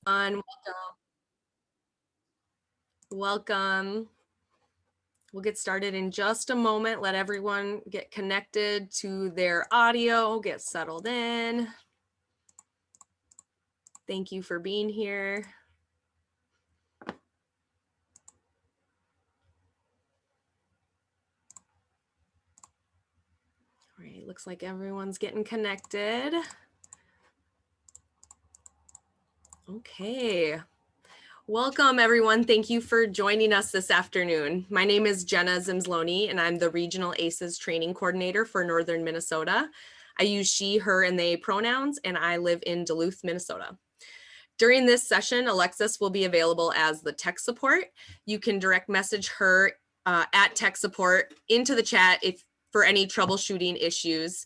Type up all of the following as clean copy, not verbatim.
Welcome. Welcome. We'll get started in just a moment. Let everyone get connected to their audio, get settled in. Thank you for being here. All right, looks like everyone's getting connected. Okay. Welcome, everyone. Thank you for joining us this afternoon. My name is Jenna Zimsloni, and I'm the Regional ACEs Training Coordinator for Northern Minnesota. I use she, her, and they pronouns, and I live in Duluth, Minnesota. During this session, Alexis will be available as the tech support. You can direct message her at tech support into the chat for any troubleshooting issues.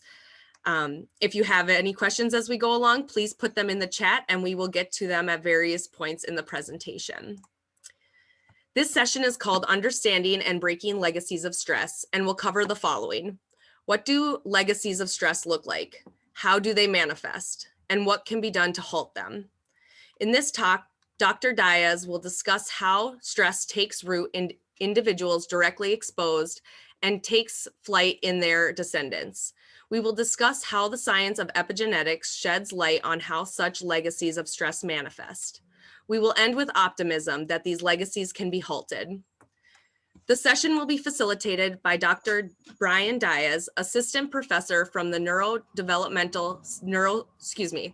If you have any questions as we go along, please put them in the chat and we will get to them at various points in the presentation. This session is called Understanding and Breaking Legacies of Stress and will cover the following. What do legacies of stress look like? How do they manifest? And what can be done to halt them? In this talk, Dr. Diaz will discuss how stress takes root in individuals directly exposed and takes flight in their descendants. We will discuss how the science of epigenetics sheds light on how such legacies of stress manifest. We will end with optimism that these legacies can be halted. The session will be facilitated by Dr. Brian Diaz, assistant professor from the Developmental Neuroscience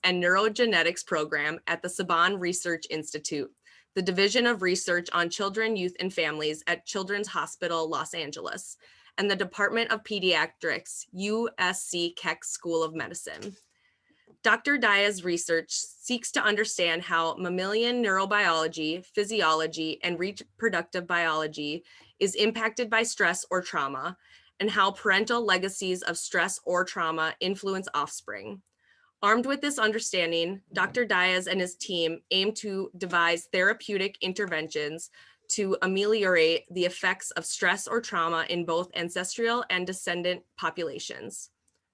and Neurogenetics program at the Saban Research Institute, the Division of Research on Children, Youth, and Families at Children's Hospital, Los Angeles, and the Department of Pediatrics, USC Keck School of Medicine. Dr. Diaz's research seeks to understand how mammalian neurobiology, physiology, and reproductive biology is impacted by stress or trauma, and how parental legacies of stress or trauma influence offspring. Armed with this understanding, Dr. Diaz and his team aim to devise therapeutic interventions to ameliorate the effects of stress or trauma in both ancestral and descendant populations.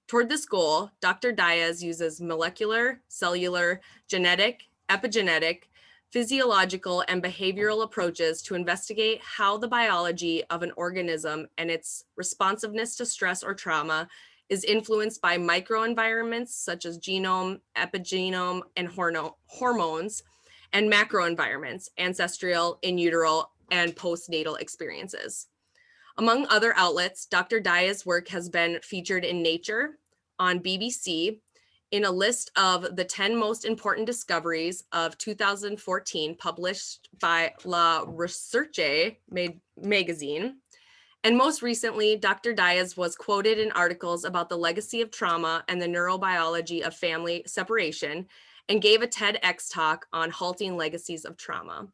Toward this goal, Dr. Diaz uses molecular, cellular, genetic, epigenetic, physiological, and behavioral approaches to investigate how the biology of an organism and its responsiveness to stress or trauma is influenced by microenvironments such as genome, epigenome, and hormones, and macroenvironments, ancestral, in utero, and postnatal experiences. Among other outlets, Dr. Diaz's work has been featured in Nature, on BBC, in a list of the 10 most important discoveries of 2014 published by La Recherche magazine. And most recently, Dr. Diaz was quoted in articles about the legacy of trauma and the neurobiology of family separation and gave a TEDx talk on halting legacies of trauma.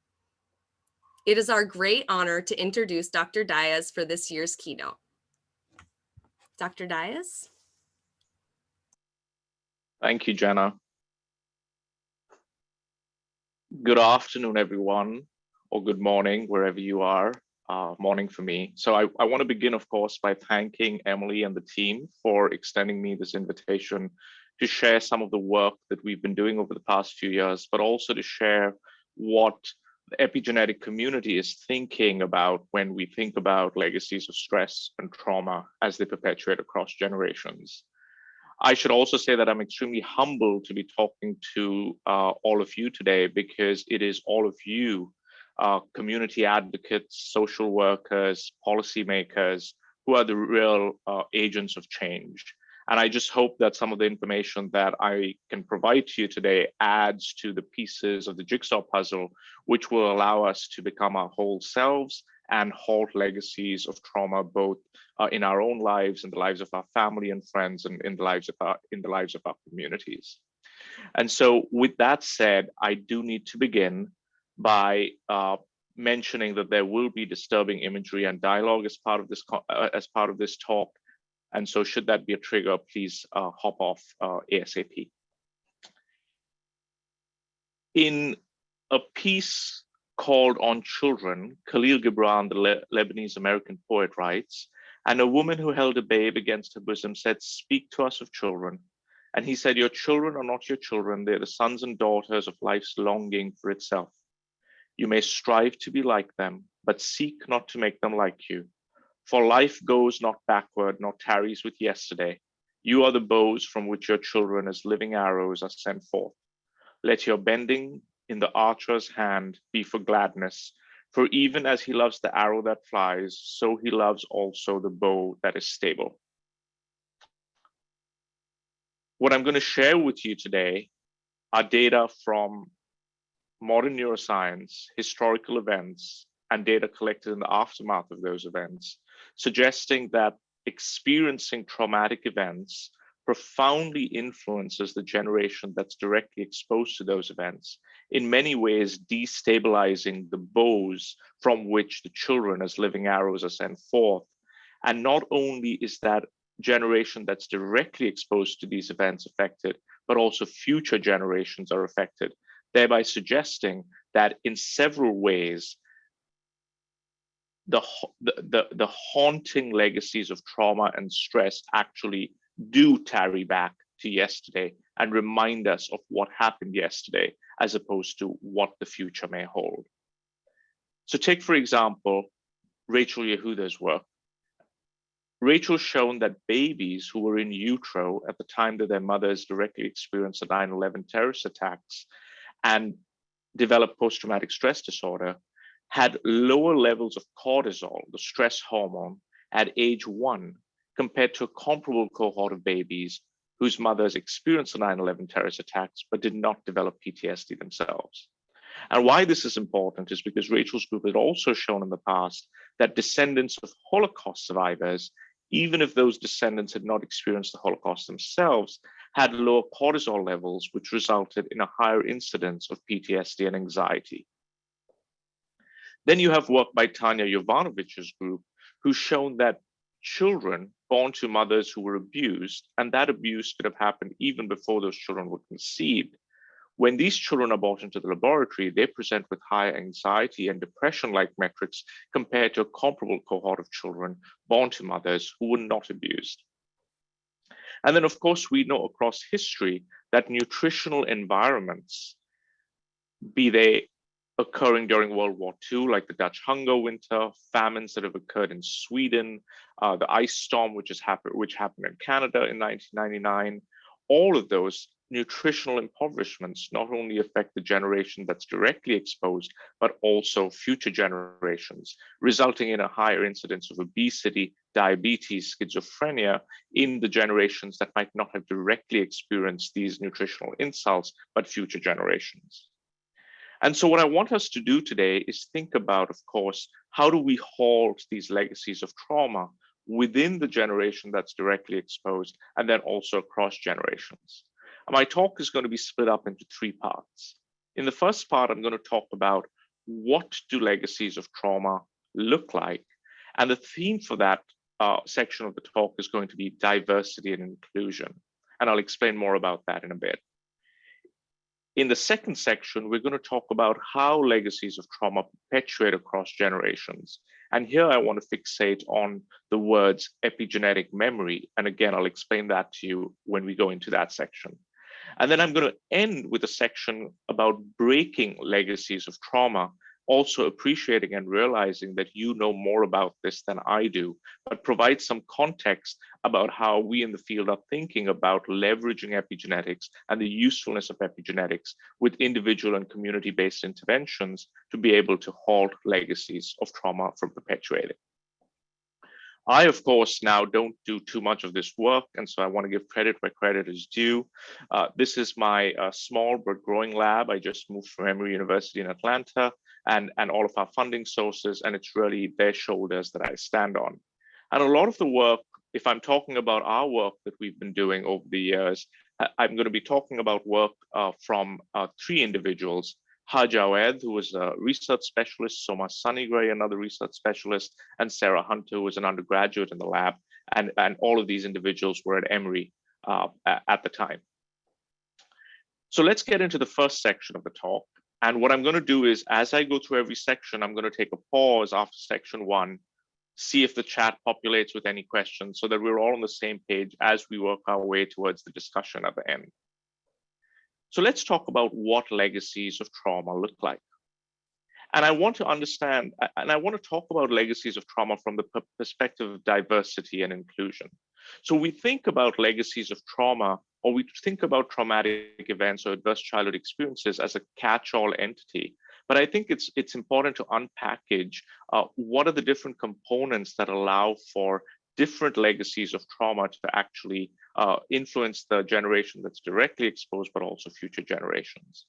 It is our great honor to introduce Dr. Diaz for this year's keynote. Dr. Diaz? Thank you, Jenna. Good afternoon, everyone, or good morning, wherever you are. Morning for me. So I want to begin, of course, by thanking Emily and the team for extending me this invitation to share some of the work that we've been doing over the past few years, but also to share what the epigenetic community is thinking about when we think about legacies of stress and trauma as they perpetuate across generations. I should also say that I'm extremely humbled to be talking to all of you today, because it is all of you, community advocates, social workers, policymakers, who are the real agents of change. And I just hope that some of the information that I can provide to you today adds to the pieces of the jigsaw puzzle, which will allow us to become our whole selves and halt legacies of trauma, both in our own lives, in the lives of our family and friends, and in the lives of our communities. And so, with that said, I do need to begin by mentioning that there will be disturbing imagery and dialogue as part of this talk. And so, should that be a trigger, please hop off ASAP. In a piece called On Children, Khalil Gibran, the Lebanese-American poet, writes, "And a woman who held a babe against her bosom said, 'Speak to us of children.' And he said, your children are not your children. They're the sons and daughters of life's longing for itself. You may strive to be like them, but seek not to make them like you. For life goes not backward, nor tarries with yesterday. You are the bows from which your children as living arrows are sent forth. Let your bending in the archer's hand be for gladness, for even as he loves the arrow that flies, so he loves also the bow that is stable. What I'm going to share with you today are data from modern neuroscience, historical events, and data collected in the aftermath of those events, suggesting that experiencing traumatic events profoundly influences the generation that's directly exposed to those events, in many ways destabilizing the bows from which the children as living arrows are sent forth. And not only is that generation that's directly exposed to these events affected, but also future generations are affected, thereby suggesting that in several ways, the haunting legacies of trauma and stress actually do tarry back to yesterday and remind us of what happened yesterday, as opposed to what the future may hold. So take, for example, Rachel Yehuda's work. Rachel's shown that babies who were in utero at the time that their mothers directly experienced the 9/11 terrorist attacks and developed post-traumatic stress disorder had lower levels of cortisol, the stress hormone, at age 1 compared to a comparable cohort of babies whose mothers experienced the 9/11 terrorist attacks but did not develop PTSD themselves. And why this is important is because Rachel's group had also shown in the past that descendants of Holocaust survivors, even if those descendants had not experienced the Holocaust themselves, had lower cortisol levels, which resulted in a higher incidence of PTSD and anxiety. Then you have work by Tanya Jovanovich's group, who's shown that children born to mothers who were abused, and that abuse could have happened even before those children were conceived. When these children are brought into the laboratory, they present with higher anxiety and depression-like metrics compared to a comparable cohort of children born to mothers who were not abused. And then, of course, we know across history that nutritional environments, be they occurring during World War II, like the Dutch hunger winter, famines that have occurred in Sweden, the ice storm, which happened in Canada in 1999, all of those nutritional impoverishments not only affect the generation that's directly exposed, but also future generations, resulting in a higher incidence of obesity, diabetes, schizophrenia in the generations that might not have directly experienced these nutritional insults, but future generations. And so what I want us to do today is think about, of course, how do we halt these legacies of trauma within the generation that's directly exposed, and then also across generations. My talk is going to be split up into 3 parts. In the first part, I'm going to talk about what do legacies of trauma look like? And the theme for that section of the talk is going to be diversity and inclusion. And I'll explain more about that in a bit. In the second section, we're going to talk about how legacies of trauma perpetuate across generations. And here I want to fixate on the words epigenetic memory. And again, I'll explain that to you when we go into that section. And then I'm going to end with a section about breaking legacies of trauma, also appreciating and realizing that you know more about this than I do, but provide some context about how we in the field are thinking about leveraging epigenetics and the usefulness of epigenetics with individual and community-based interventions to be able to halt legacies of trauma from perpetuating. I, of course, now don't do too much of this work, and so I want to give credit where credit is due. This is my small but growing lab. I just moved from Emory University in Atlanta, and all of our funding sources, and it's really their shoulders that I stand on. And a lot of the work, if I'm talking about our work that we've been doing over the years, I'm going to be talking about work from 3 individuals. Haj Awed, who was a research specialist, Soma Sunnygray, another research specialist, and Sarah Hunter, who was an undergraduate in the lab. And all of these individuals were at Emory at the time. So let's get into the first section of the talk. And what I'm going to do is, as I go through every section, I'm going to take a pause after section 1, see if the chat populates with any questions so that we're all on the same page as we work our way towards the discussion at the end. So let's talk about what legacies of trauma look like. And I want to understand, and I want to talk about legacies of trauma from the perspective of diversity and inclusion. So we think about legacies of trauma, or we think about traumatic events or adverse childhood experiences as a catch-all entity. But I think it's important to unpackage what are the different components that allow for different legacies of trauma to actually influence the generation that's directly exposed, but also future generations.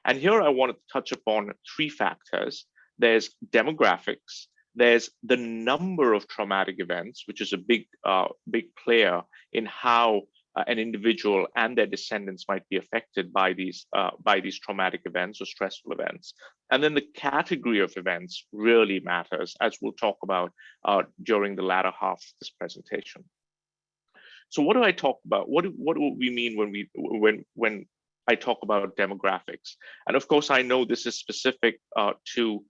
And here I want to touch upon three factors. There's demographics, there's the number of traumatic events, which is a big player in how an individual and their descendants might be affected by these traumatic events or stressful events. And then the category of events really matters, as we'll talk about during the latter half of this presentation. So what do I talk about? What do we mean when I talk about demographics? And of course, I know this is specific to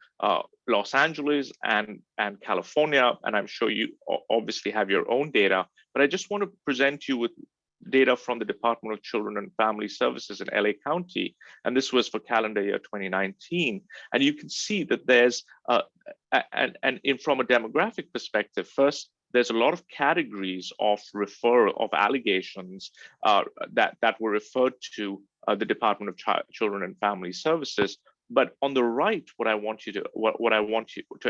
Los Angeles and California, and I'm sure you obviously have your own data, but I just want to present you with data from the Department of Children and Family Services in LA County, and this was for calendar year 2019. And you can see that there's, from a demographic perspective, first, there's a lot of categories of allegations that were referred to the Department of Children and Family Services. But on the right, what I want you to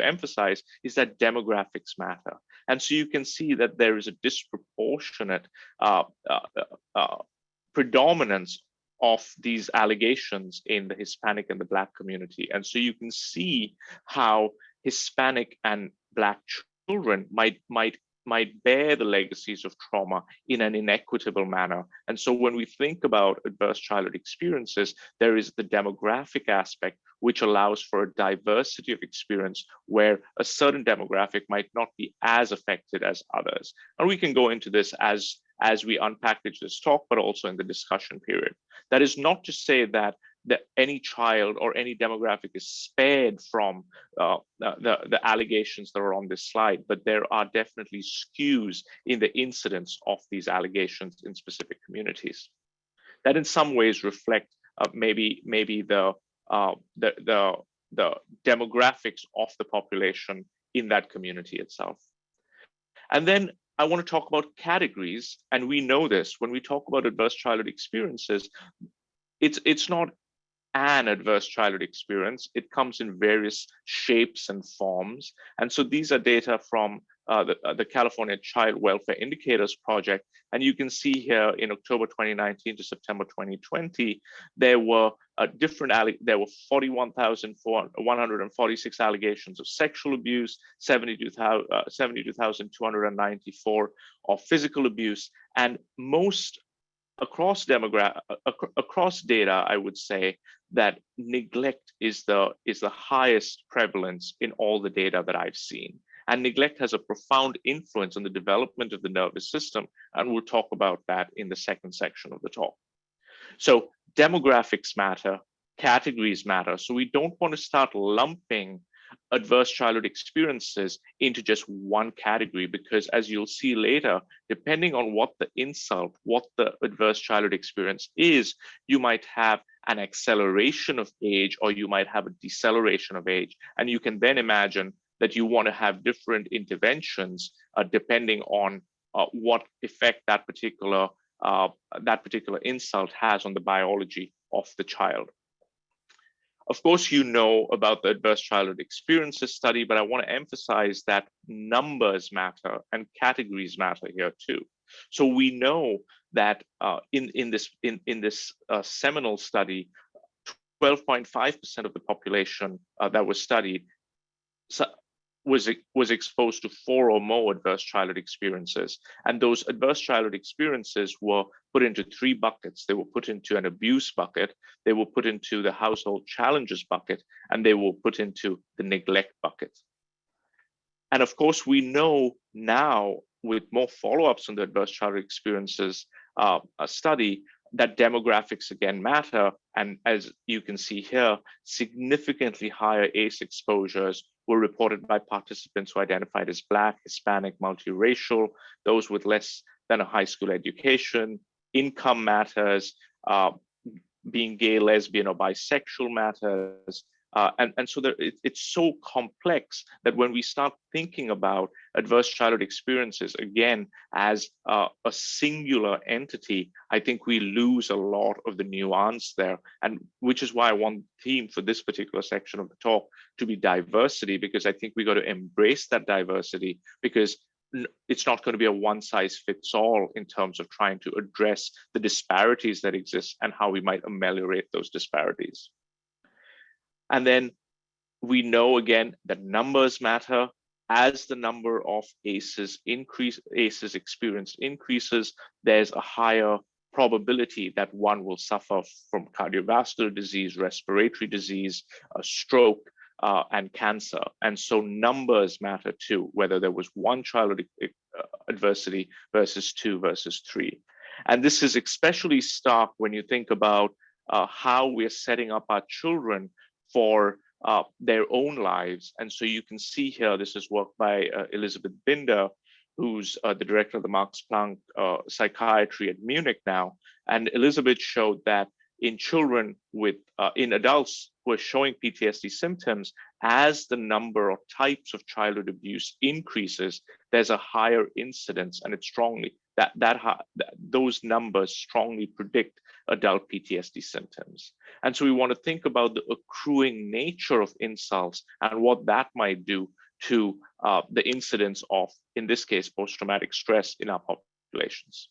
emphasize is that demographics matter. And so you can see that there is a disproportionate predominance of these allegations in the Hispanic and the Black community. And so you can see how Hispanic and Black children might bear the legacies of trauma in an inequitable manner. And so when we think about adverse childhood experiences, there is the demographic aspect, which allows for a diversity of experience where a certain demographic might not be as affected as others. And we can go into this as we unpackage this talk, but also in the discussion period. That is not to say that any child or any demographic is spared from the allegations that are on this slide, but there are definitely skews in the incidence of these allegations in specific communities that in some ways reflect maybe the demographics of the population in that community itself. And then I want to talk about categories, and we know this when we talk about adverse childhood experiences. It's not an adverse childhood experience. It comes in various shapes and forms. And so these are data from the California Child Welfare Indicators Project. And you can see here in October 2019 to September 2020, there were 41,146 allegations of sexual abuse, 72,294 of physical abuse, and most across data, I would say that neglect is the highest prevalence in all the data that I've seen. And neglect has a profound influence on the development of the nervous system. And we'll talk about that in the second section of the talk. So demographics matter, categories matter. So we don't want to start lumping adverse childhood experiences into just one category, because as you'll see later, depending on what the insult, what the adverse childhood experience is, you might have an acceleration of age or you might have a deceleration of age. And you can then imagine that you want to have different interventions depending on what effect that particular insult has on the biology of the child. Of course, you know about the adverse childhood experiences study, but I want to emphasize that numbers matter and categories matter here too. So we know that in this seminal study, 12.5% of the population that was studied was exposed to 4 or more adverse childhood experiences. And those adverse childhood experiences were put into 3 buckets. They were put into an abuse bucket, they were put into the household challenges bucket, and they were put into the neglect bucket. And of course, we know now with more follow-ups on the adverse childhood experiences study that demographics again matter. And as you can see here, significantly higher ACE exposures were reported by participants who identified as Black, Hispanic, multiracial, those with less than a high school education. Income matters, being gay, lesbian, or bisexual matters. And so it's so complex that when we start thinking about adverse childhood experiences, again, as a singular entity, I think we lose a lot of the nuance there. And which is why I want the theme for this particular section of the talk to be diversity, because I think we got to embrace that diversity, because it's not going to be a one size fits all in terms of trying to address the disparities that exist and how we might ameliorate those disparities. And then we know again that numbers matter. As the number of ACEs experience increases, there's a higher probability that one will suffer from cardiovascular disease, respiratory disease, stroke, and cancer. And so numbers matter too, whether there was one child adversity versus 2 versus 3. And this is especially stark when you think about how we're setting up our children for their own lives. And so you can see here, this is work by Elizabeth Binder, who's the director of the Max Planck Psychiatry at Munich now. And Elizabeth showed that in children with, in adults who are showing PTSD symptoms, as the number or types of childhood abuse increases, there's a higher incidence, and it's strongly, those numbers strongly predict adult PTSD symptoms. And so we want to think about the accruing nature of insults and what that might do to the incidence of, in this case, post-traumatic stress in our populations.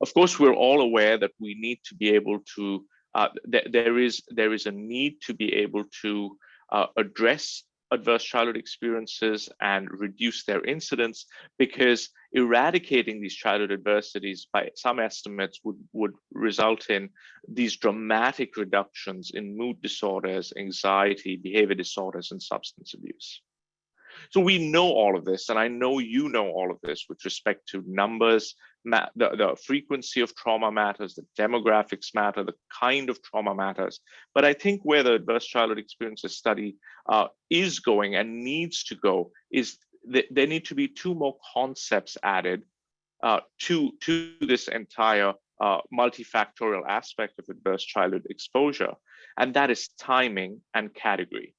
Of course, we're all aware that we need to be able to, there is a need to be able to address adverse childhood experiences and reduce their incidence, because eradicating these childhood adversities by some estimates would result in these dramatic reductions in mood disorders, anxiety, behavior disorders, and substance abuse. So we know all of this, and I know you know all of this with respect to numbers, the frequency of trauma matters, the demographics matter, the kind of trauma matters. But I think where the adverse childhood experiences study is going and needs to go is that there need to be 2 more concepts added to this entire multifactorial aspect of adverse childhood exposure, and that is timing and category.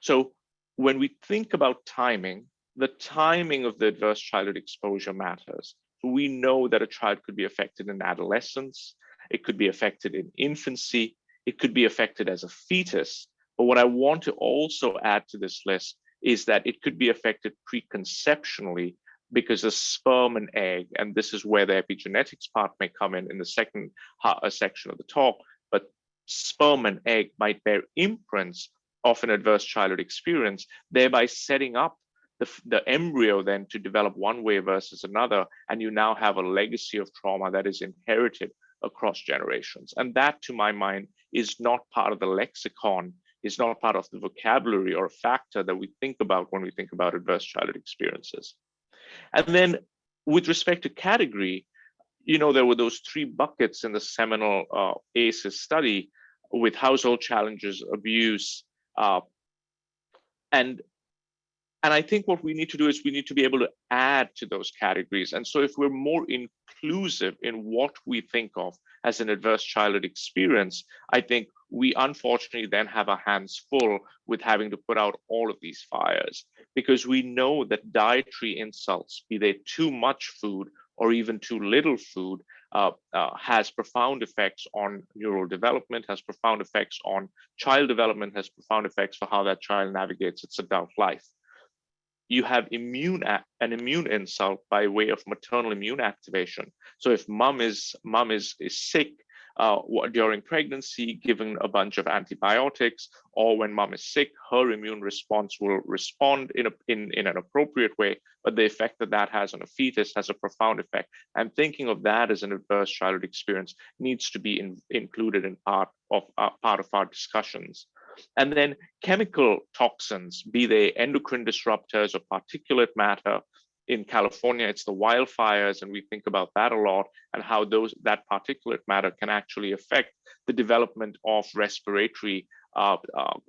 So when we think about timing, the timing of the adverse childhood exposure matters. So we know that a child could be affected in adolescence, it could be affected in infancy, it could be affected as a fetus. But what I want to also add to this list is that it could be affected preconceptionally, because the sperm and egg, and this is where the epigenetics part may come in the second section of the talk, but sperm and egg might bear imprints of an adverse childhood experience, thereby setting up the embryo then to develop one way versus another, and you now have a legacy of trauma that is inherited across generations. And that, to my mind, is not part of the lexicon, is not part of the vocabulary or a factor that we think about when we think about adverse childhood experiences. And then with respect to category, you know, there were those 3 buckets in the seminal ACEs study with household challenges, abuse, and I think what we need to do is we need to be able to add to those categories. And so if we're more inclusive in what we think of as an adverse childhood experience, I think we unfortunately then have our hands full with having to put out all of these fires, because we know that dietary insults, be they too much food or even too little food, has profound effects on neural development, has profound effects on child development, has profound effects for how that child navigates its adult life. You have an immune insult by way of maternal immune activation. So if mom is sick during pregnancy, given a bunch of antibiotics, or when mom is sick, her immune response will respond in an appropriate way, but the effect that has on a fetus has a profound effect. And thinking of that as an adverse childhood experience needs to be included in part of our discussions. And then chemical toxins, be they endocrine disruptors or particulate matter. In California, it's the wildfires, and we think about that a lot, and how that particulate matter can actually affect the development of respiratory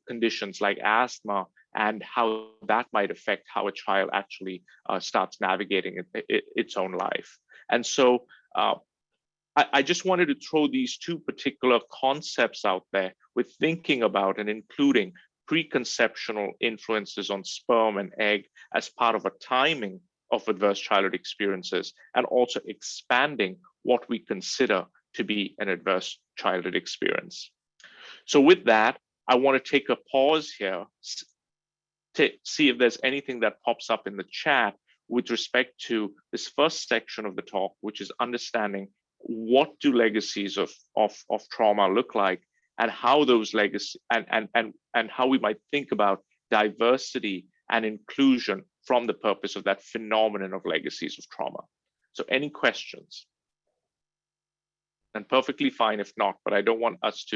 conditions like asthma and how that might affect how a child actually starts navigating its own life. And so I just wanted to throw these two particular concepts out there with thinking about and including preconceptional influences on sperm and egg as part of a timing of adverse childhood experiences, and also expanding what we consider to be an adverse childhood experience. So with that, I want to take a pause here to see if there's anything that pops up in the chat with respect to this first section of the talk, which is understanding what do legacies of trauma look like, and how those legacies and how we might think about diversity and inclusion from the purpose of that phenomenon of legacies of trauma. So any questions? And perfectly fine if not, but I want us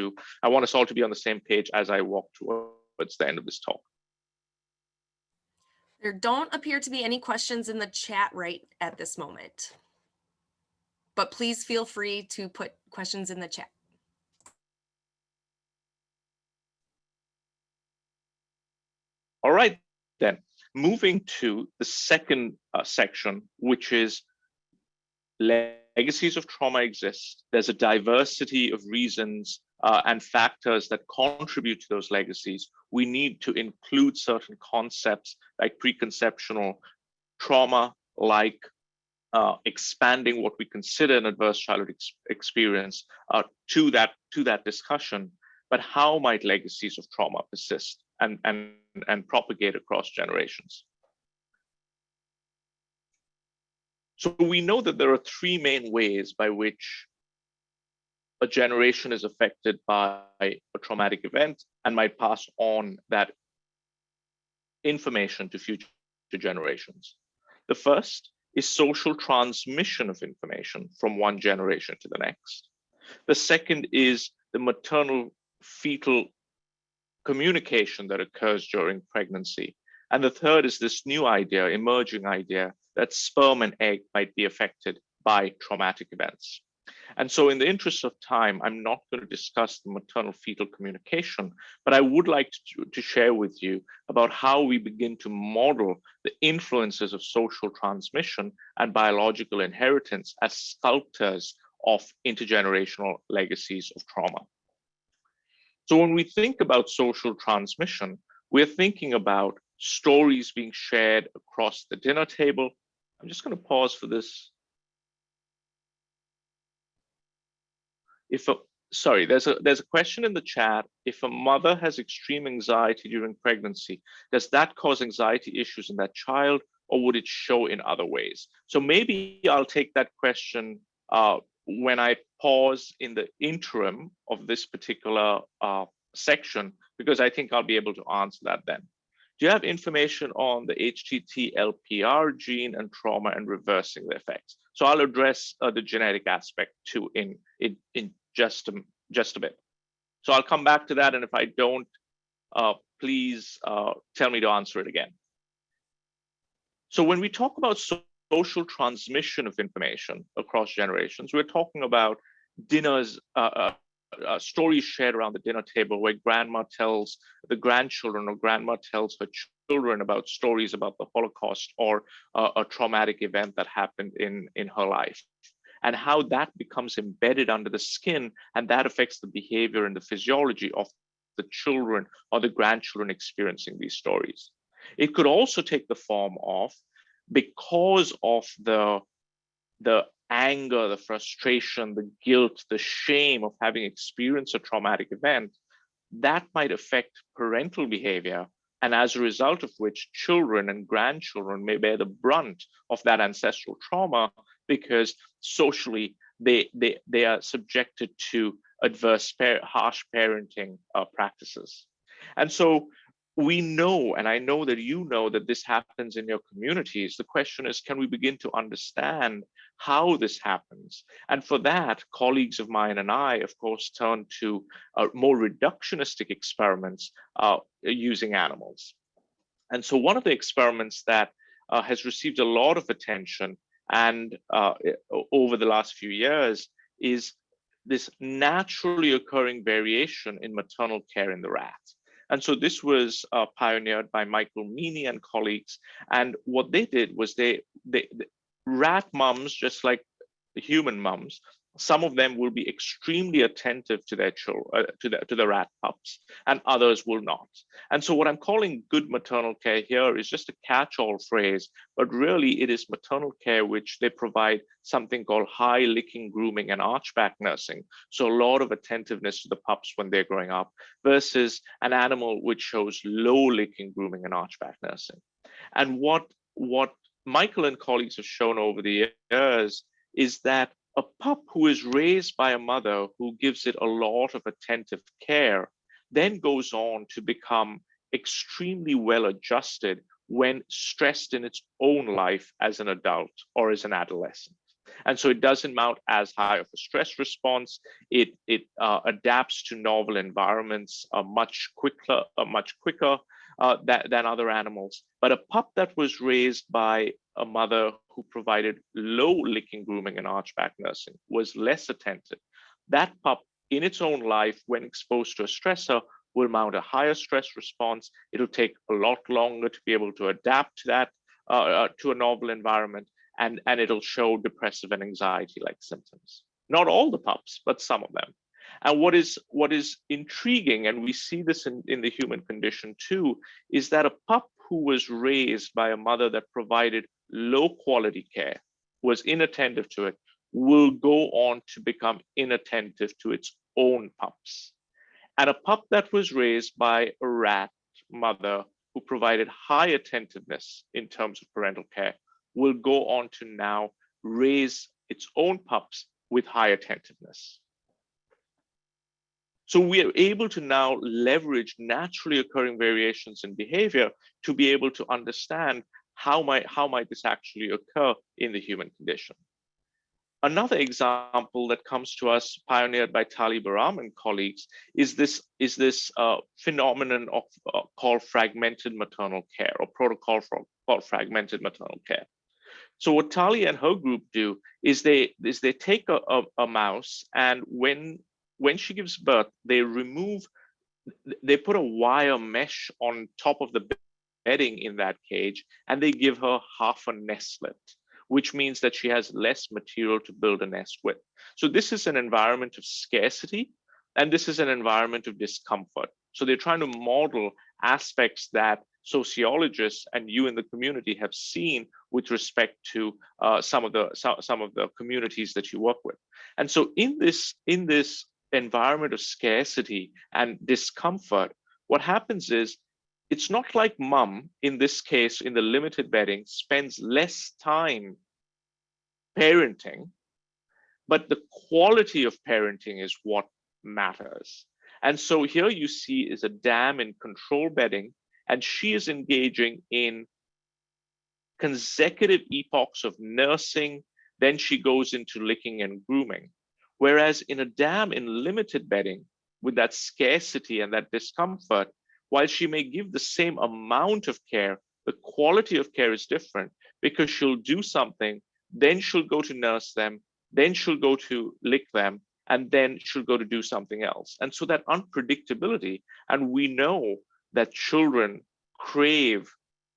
all to be on the same page as I walk towards the end of this talk. There don't appear to be any questions in the chat right at this moment, but please feel free to put questions in the chat. All right, then, moving to the second section, which is legacies of trauma exist. There's a diversity of reasons and factors that contribute to those legacies. We need to include certain concepts like preconceptional trauma, like expanding what we consider an adverse childhood experience to that discussion. But how might legacies of trauma persist and propagate across generations? So we know that there are three main ways by which a generation is affected by a traumatic event and might pass on that information to future generations. The first is social transmission of information from one generation to the next. The second is the maternal fetal communication that occurs during pregnancy. And the third is this new idea, emerging idea, that sperm and egg might be affected by traumatic events. And so in the interest of time, I'm not going to discuss the maternal fetal communication, but I would like to share with you about how we begin to model the influences of social transmission and biological inheritance as sculptors of intergenerational legacies of trauma. So when we think about social transmission, we're thinking about stories being shared across the dinner table. I'm just going to pause for this. There's a question in the chat. If a mother has extreme anxiety during pregnancy, does that cause anxiety issues in that child, or would it show in other ways? So maybe I'll take that question when I pause in the interim of this particular section, because I think I'll be able to answer that then. Do you have information on the HTT-LPR gene and trauma and reversing the effects? So I'll address the genetic aspect too in just a bit. So I'll come back to that, and if I don't, please tell me to answer it again. So when we talk about social transmission of information across generations, we're talking about dinners, stories shared around the dinner table where grandma tells the grandchildren or grandma tells her children about stories about the Holocaust or a traumatic event that happened in her life, and how that becomes embedded under the skin, and that affects the behavior and the physiology of the children or the grandchildren experiencing these stories. It could also take the form of, because of the anger, the frustration, the guilt, the shame of having experienced a traumatic event, that might affect parental behavior, and as a result of which children and grandchildren may bear the brunt of that ancestral trauma, because socially they are subjected to adverse, harsh parenting practices. And so we know, and I know that you know, that this happens in your communities. The question is, can we begin to understand how this happens? And for that, colleagues of mine and I, of course, turn to more reductionistic experiments using animals. And so one of the experiments that has received a lot of attention and over the last few years is this naturally occurring variation in maternal care in the rat. And so this was pioneered by Michael Meany and colleagues. And what they did was they rat mums, just like human mums, some of them will be extremely attentive to their children, to the rat pups, and others will not. And so what I'm calling good maternal care here is just a catch-all phrase, but really it is maternal care which they provide something called high licking, grooming, and archback nursing. So a lot of attentiveness to the pups when they're growing up, versus an animal which shows low licking, grooming, and archback nursing. And what Michael and colleagues have shown over the years is that a pup who is raised by a mother who gives it a lot of attentive care then goes on to become extremely well adjusted when stressed in its own life as an adult or as an adolescent. And so it doesn't mount as high of a stress response. It adapts to novel environments much quicker than other animals. But a pup that was raised by a mother who provided low licking, grooming, and archback nursing was less attentive. That pup, in its own life, when exposed to a stressor, will mount a higher stress response. It'll take a lot longer to be able to adapt to that, to a novel environment, and it'll show depressive and anxiety-like symptoms. Not all the pups, but some of them. And what is intriguing, and we see this in the human condition too, is that a pup who was raised by a mother that provided low quality care, was inattentive to it, will go on to become inattentive to its own pups. And a pup that was raised by a rat mother who provided high attentiveness in terms of parental care will go on to now raise its own pups with high attentiveness. So we are able to now leverage naturally occurring variations in behavior to be able to understand how might this actually occur in the human condition. Another example that comes to us, pioneered by Tali Baram and colleagues, is this phenomenon of called fragmented maternal care, or protocol called fragmented maternal care. So what Tali and her group do is they take a mouse, and when she gives birth, they put a wire mesh on top of the bedding in that cage, and they give her half a nestlet, which means that she has less material to build a nest with. So this is an environment of scarcity, and this is an environment of discomfort. So they're trying to model aspects that sociologists and you in the community have seen with respect to some of the communities that you work with. And so in this environment of scarcity and discomfort, what happens is, it's not like mom, in this case, in the limited bedding, spends less time parenting, but the quality of parenting is what matters. And so here you see is a dam in control bedding, and she is engaging in consecutive epochs of nursing, then she goes into licking and grooming. Whereas in a dam in limited bedding, with that scarcity and that discomfort, while she may give the same amount of care, the quality of care is different, because she'll do something, then she'll go to nurse them, then she'll go to lick them, and then she'll go to do something else. And so that unpredictability, and we know that children crave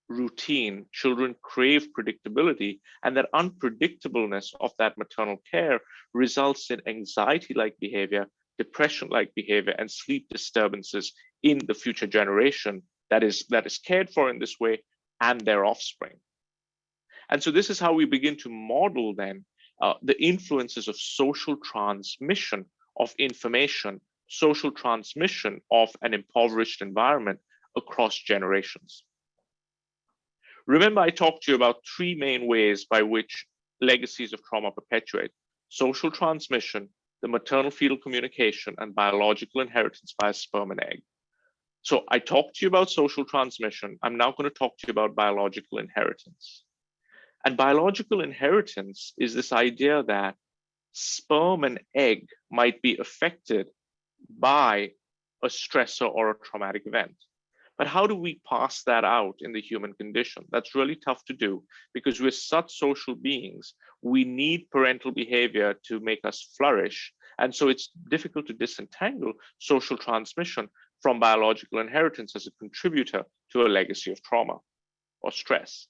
routine, children crave predictability, and that unpredictableness of that maternal care results in anxiety-like behavior, depression-like behavior, and sleep disturbances in the future generation that is cared for in this way, and their offspring. And so this is how we begin to model then the influences of social transmission of information, social transmission of an impoverished environment across generations. Remember, I talked to you about three main ways by which legacies of trauma perpetuate: social transmission, the maternal fetal communication, and biological inheritance via sperm and egg. So I talked to you about social transmission. I'm now going to talk to you about biological inheritance. And biological inheritance is this idea that sperm and egg might be affected by a stressor or a traumatic event. But how do we pass that out in the human condition? That's really tough to do, because we're such social beings. We need parental behavior to make us flourish. And so it's difficult to disentangle social transmission from biological inheritance as a contributor to a legacy of trauma or stress.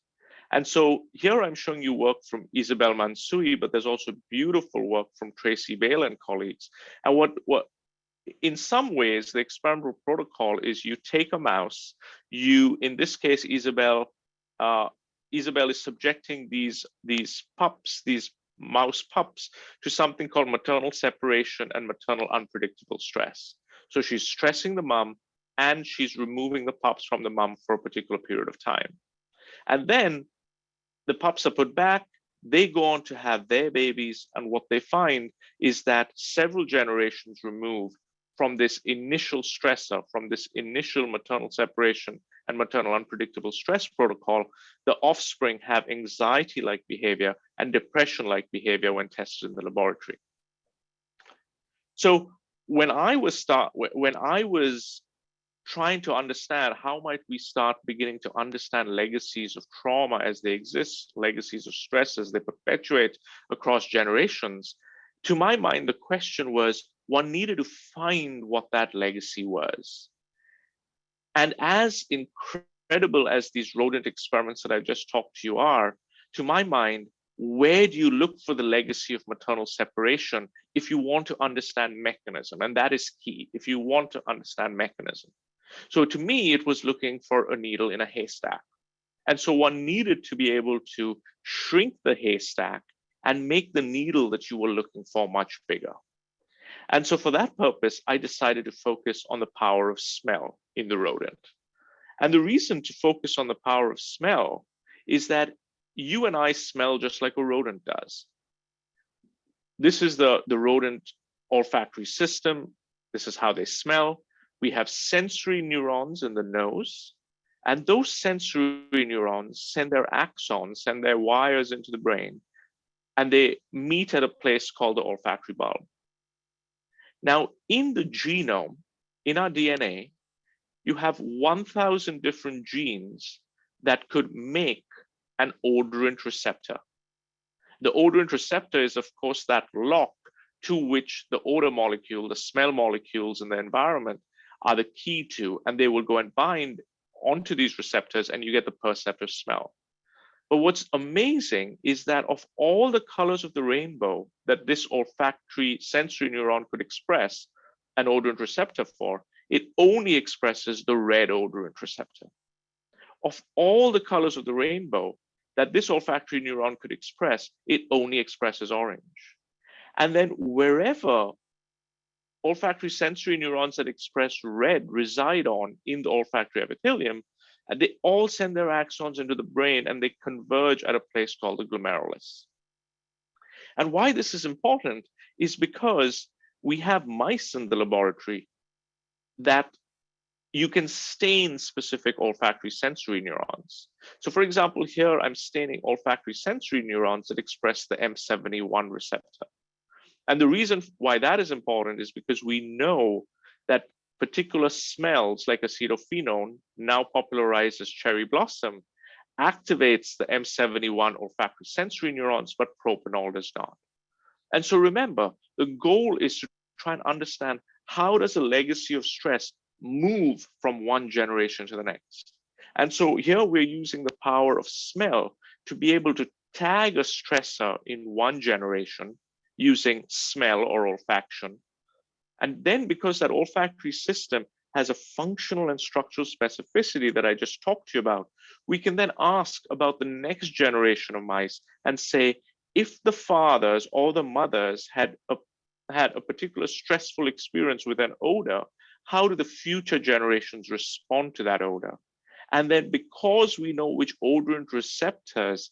And so here I'm showing you work from Isabel Mansui, but there's also beautiful work from Tracy Bale and colleagues. And what in some ways, the experimental protocol is you take a mouse, in this case, Isabel is subjecting these pups, these mouse pups, to something called maternal separation and maternal unpredictable stress. So she's stressing the mom and she's removing the pups from the mom for a particular period of time. And then the pups are put back, they go on to have their babies, and what they find is that several generations removed from this initial stressor, from this initial maternal separation and maternal unpredictable stress protocol, the offspring have anxiety-like behavior and depression-like behavior when tested in the laboratory. So when I was trying to understand how might we start beginning to understand legacies of trauma as they exist, legacies of stress as they perpetuate across generations, to my mind, the question was, one needed to find what that legacy was. And as incredible as these rodent experiments that I've just talked to you are, to my mind, where do you look for the legacy of maternal separation if you want to understand mechanism? And that is key, if you want to understand mechanism. So to me, it was looking for a needle in a haystack. And so one needed to be able to shrink the haystack and make the needle that you were looking for much bigger. And so for that purpose, I decided to focus on the power of smell in the rodent. And the reason to focus on the power of smell is that you and I smell just like a rodent does. This is the rodent olfactory system. This is how they smell. We have sensory neurons in the nose, and those sensory neurons send their axons, send their wires into the brain, and they meet at a place called the olfactory bulb. Now, in the genome, in our DNA, you have 1,000 different genes that could make an odorant receptor. The odorant receptor is, of course, that lock to which the odor molecule, the smell molecules in the environment are the key to, and they will go and bind onto these receptors, and you get the perceptive smell. But what's amazing is that of all the colors of the rainbow that this olfactory sensory neuron could express an odorant receptor for, it only expresses the red odorant receptor. Of all the colors of the rainbow that this olfactory neuron could express, it only expresses orange. And then wherever olfactory sensory neurons that express red reside on in the olfactory epithelium, and they all send their axons into the brain and they converge at a place called the glomerulus. And why this is important is because we have mice in the laboratory that you can stain specific olfactory sensory neurons. So for example, here I'm staining olfactory sensory neurons that express the M71 receptor. And the reason why that is important is because we know that particular smells like acetophenone, now popularized as cherry blossom, activates the M71 olfactory sensory neurons, but propanol does not. And so remember, the goal is to try and understand how does a legacy of stress move from one generation to the next. And so here we're using the power of smell to be able to tag a stressor in one generation using smell or olfaction. And then because that olfactory system has a functional and structural specificity that I just talked to you about, we can then ask about the next generation of mice and say, if the fathers or the mothers had a particular stressful experience with an odor, how do the future generations respond to that odor? And then because we know which odorant receptors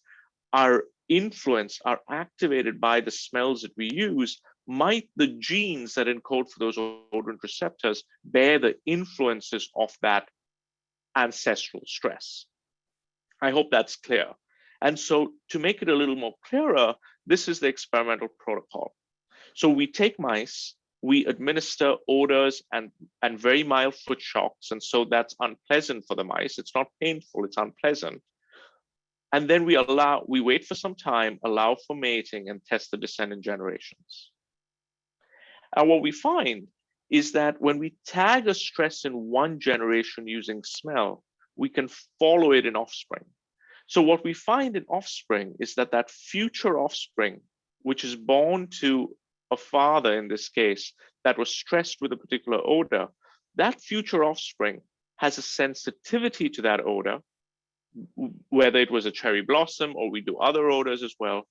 are influenced, are activated by the smells that we use, might the genes that encode for those odorant receptors bear the influences of that ancestral stress? I hope that's clear. And so to make it a little more clearer, this is the experimental protocol. So we take mice, we administer odors and very mild foot shocks. And so that's unpleasant for the mice. It's not painful, it's unpleasant. And then we wait for some time, allow for mating, and test the descendant generations. And what we find is that when we tag a stress in one generation using smell, we can follow it in offspring. So what we find in offspring is that that future offspring, which is born to a father in this case, that was stressed with a particular odor, that future offspring has a sensitivity to that odor, whether it was a cherry blossom or we do other odors as well.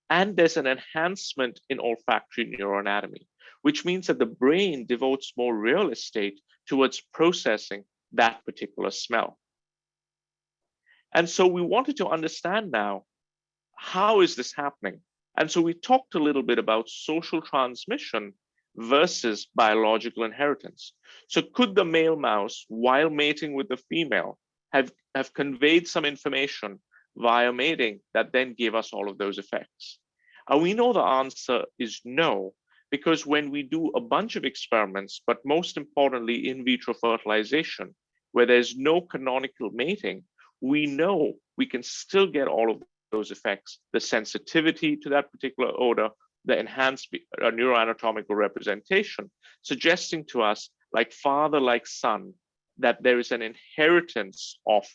And there's an enhancement in olfactory neuroanatomy, which means that the brain devotes more real estate towards processing that particular smell. And so we wanted to understand now, how is this happening? And so we talked a little bit about social transmission versus biological inheritance. So could the male mouse, while mating with the female, have conveyed some information via mating that then gave us all of those effects? And we know the answer is no, because when we do a bunch of experiments, but most importantly, in vitro fertilization, where there's no canonical mating, we know we can still get all of those effects, the sensitivity to that particular odor, the enhanced neuroanatomical representation, suggesting to us, like father, like son, that there is an inheritance of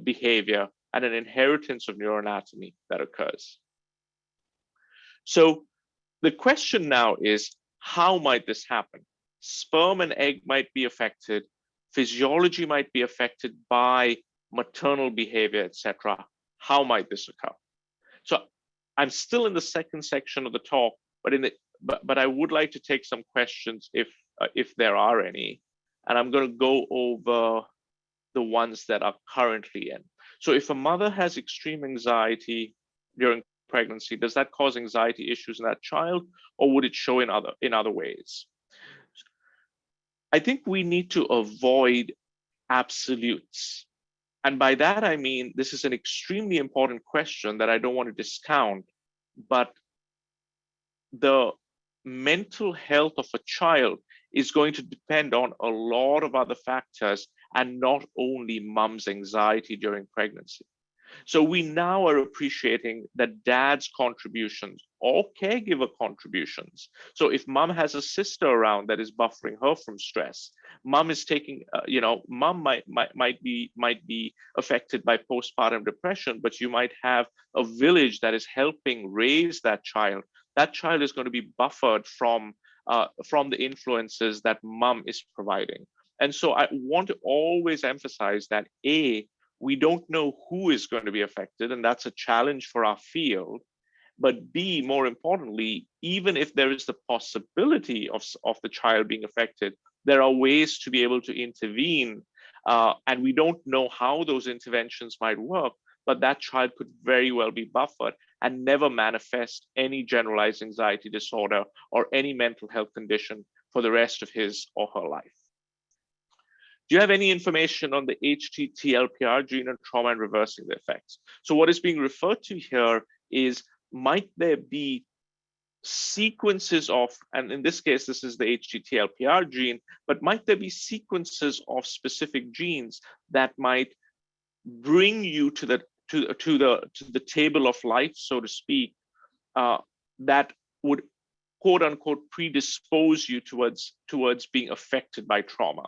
behavior and an inheritance of neuroanatomy that occurs. So the question now is, how might this happen? Sperm and egg might be affected, physiology might be affected by maternal behavior, etc. How might this occur? So I'm still in the second section of the talk, but I would like to take some questions if there are any, and I'm going to go over the ones that are currently in. So if a mother has extreme anxiety during pregnancy, does that cause anxiety issues in that child, or would it show in other ways? I think we need to avoid absolutes. And by that, I mean, this is an extremely important question that I don't want to discount, but the mental health of a child is going to depend on a lot of other factors and not only mom's anxiety during pregnancy. So we now are appreciating that dad's contributions or caregiver contributions. So if mom has a sister around that is buffering her from stress, mom is taking, mom might be affected by postpartum depression, but you might have a village that is helping raise that child. That child is going to be buffered from the influences that mom is providing. And so I want to always emphasize that we don't know who is going to be affected, and that's a challenge for our field. But B, more importantly, even if there is the possibility of the child being affected, there are ways to be able to intervene, and we don't know how those interventions might work, but that child could very well be buffered and never manifest any generalized anxiety disorder or any mental health condition for the rest of his or her life. Do you have any information on the HTT-LPR gene and trauma and reversing the effects? So what is being referred to here is, might there be sequences of, and in this case, this is the HTT-LPR gene, but might there be sequences of specific genes that might bring you to the table of life, so to speak, that would quote unquote predispose you towards being affected by trauma?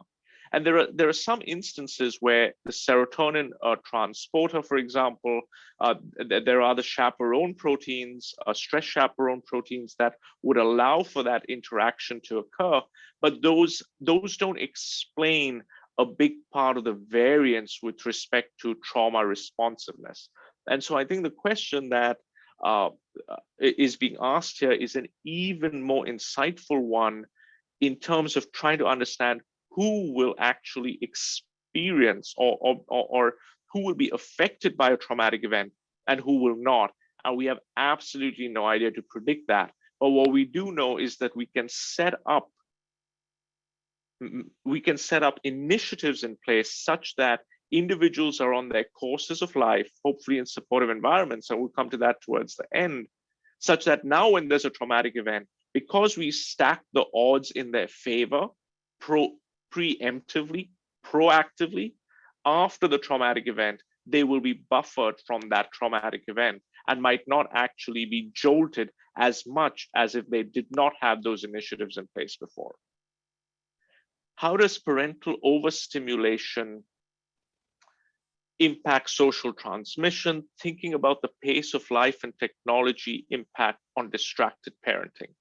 And there are some instances where the serotonin transporter, for example, there are the chaperone proteins, stress chaperone proteins that would allow for that interaction to occur, but those don't explain a big part of the variance with respect to trauma responsiveness. And so I think the question that is being asked here is an even more insightful one in terms of trying to understand who will actually experience or who will be affected by a traumatic event and who will not. And we have absolutely no idea to predict that. But what we do know is that we can set up initiatives in place such that individuals are on their courses of life, hopefully in supportive environments, and we'll come to that towards the end, such that now when there's a traumatic event, because we stack the odds in their favor, preemptively, proactively, after the traumatic event, they will be buffered from that traumatic event and might not actually be jolted as much as if they did not have those initiatives in place before. How does parental overstimulation impact social transmission? Thinking about the pace of life and technology impact on distracted parenting.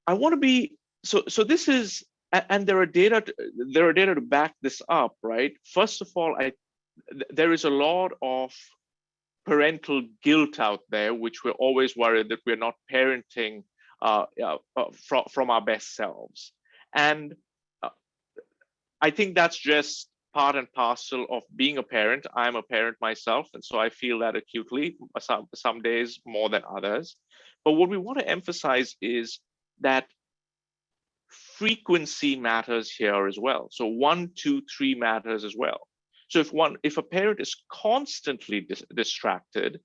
I want to be so this is, and there are data to back this up, right? First of all, there is a lot of parental guilt out there, which we're always worried that we're not parenting from our best selves. And I think that's just part and parcel of being a parent. I'm a parent myself, and so I feel that acutely, some days more than others. But what we want to emphasize is that frequency matters here as well. So 1, 2, 3 matters as well. So if a parent is constantly distracted,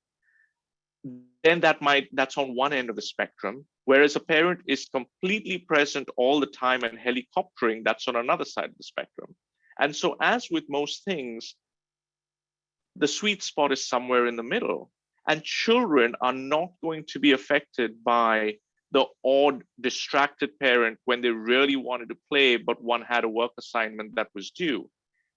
then that's on one end of the spectrum. Whereas a parent is completely present all the time and helicoptering, that's on another side of the spectrum. And so, as with most things, the sweet spot is somewhere in the middle. And children are not going to be affected by the odd distracted parent when they really wanted to play, but one had a work assignment that was due.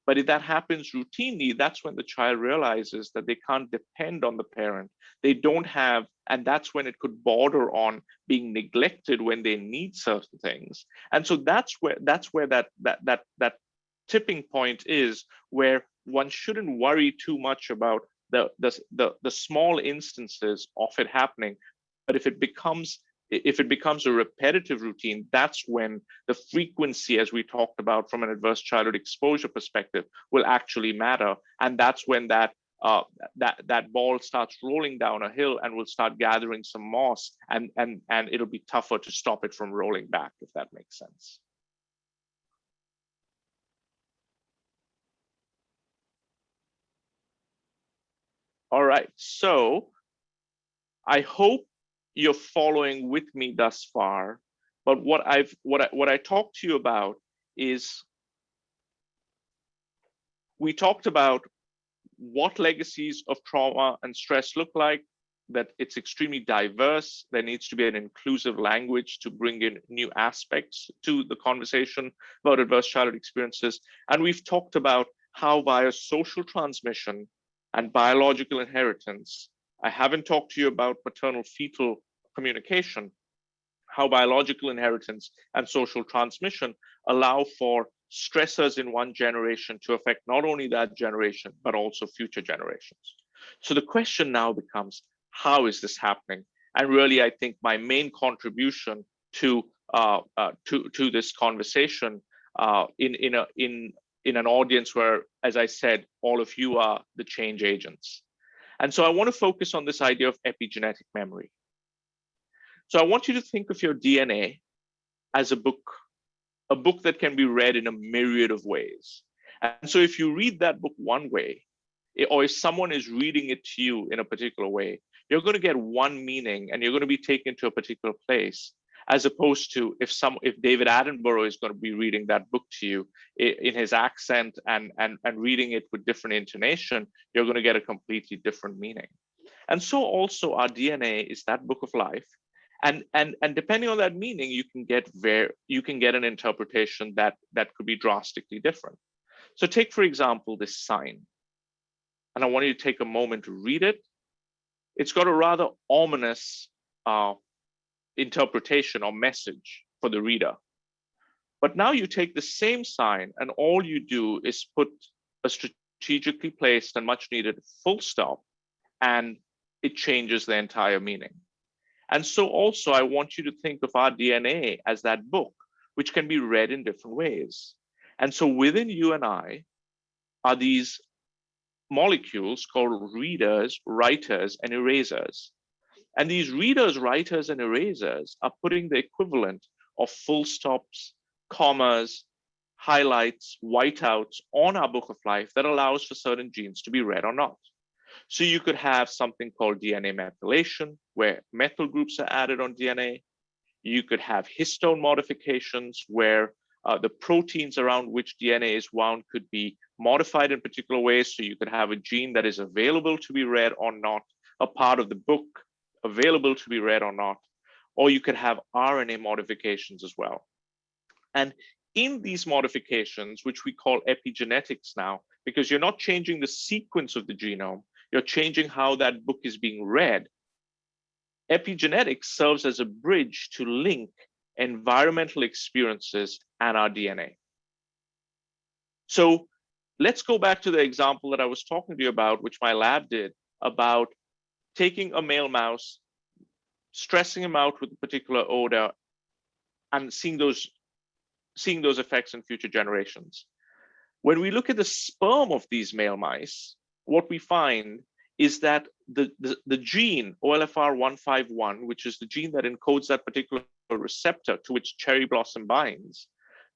But if that happens routinely, that's when the child realizes that they can't depend on the parent. They don't have, and that's when it could border on being neglected when they need certain things. And so that's where that tipping point is, where one shouldn't worry too much about the small instances of it happening. But if it becomes a repetitive routine, that's when the frequency, as we talked about from an adverse childhood exposure perspective, will actually matter. And that's when that ball starts rolling down a hill and will start gathering some moss, and it'll be tougher to stop it from rolling back, if that makes sense. All right, so I hope you're following with me thus far. But what I talked to you about is, we talked about what legacies of trauma and stress look like, that it's extremely diverse. There needs to be an inclusive language to bring in new aspects to the conversation about adverse childhood experiences. And we've talked about how via social transmission and biological inheritance, I haven't talked to you about paternal fetal communication, how biological inheritance and social transmission allow for stressors in one generation to affect not only that generation, but also future generations. So the question now becomes, how is this happening? And really, I think my main contribution to this conversation in an audience where, as I said, all of you are the change agents. And so I want to focus on this idea of epigenetic memory. So I want you to think of your DNA as a book that can be read in a myriad of ways. And so if you read that book one way, or if someone is reading it to you in a particular way, you're going to get one meaning and you're going to be taken to a particular place, as opposed to if David Attenborough is going to be reading that book to you in his accent and reading it with different intonation, you're going to get a completely different meaning. And so also our DNA is that book of life. And depending on that meaning, you can get an interpretation that could be drastically different. So take, for example, this sign. And I want you to take a moment to read it. It's got a rather ominous interpretation or message for the reader. But now you take the same sign and all you do is put a strategically placed and much needed full stop, and it changes the entire meaning. And so also I want you to think of our DNA as that book, which can be read in different ways. And so within you and I are these molecules called readers, writers, and erasers. And these readers, writers, and erasers are putting the equivalent of full stops, commas, highlights, whiteouts on our book of life that allows for certain genes to be read or not. So you could have something called DNA methylation, where methyl groups are added on DNA. You could have histone modifications, where the proteins around which DNA is wound could be modified in particular ways. So you could have a gene that is available to be read or not, a part of the book available to be read or not. Or you could have RNA modifications as well. And in these modifications, which we call epigenetics now, because you're not changing the sequence of the genome, you're changing how that book is being read. Epigenetics serves as a bridge to link environmental experiences and our DNA. So let's go back to the example that I was talking to you about, which my lab did, about taking a male mouse, stressing him out with a particular odor, and seeing those effects in future generations. When we look at the sperm of these male mice, what we find is that the gene OLFR151, which is the gene that encodes that particular receptor to which cherry blossom binds,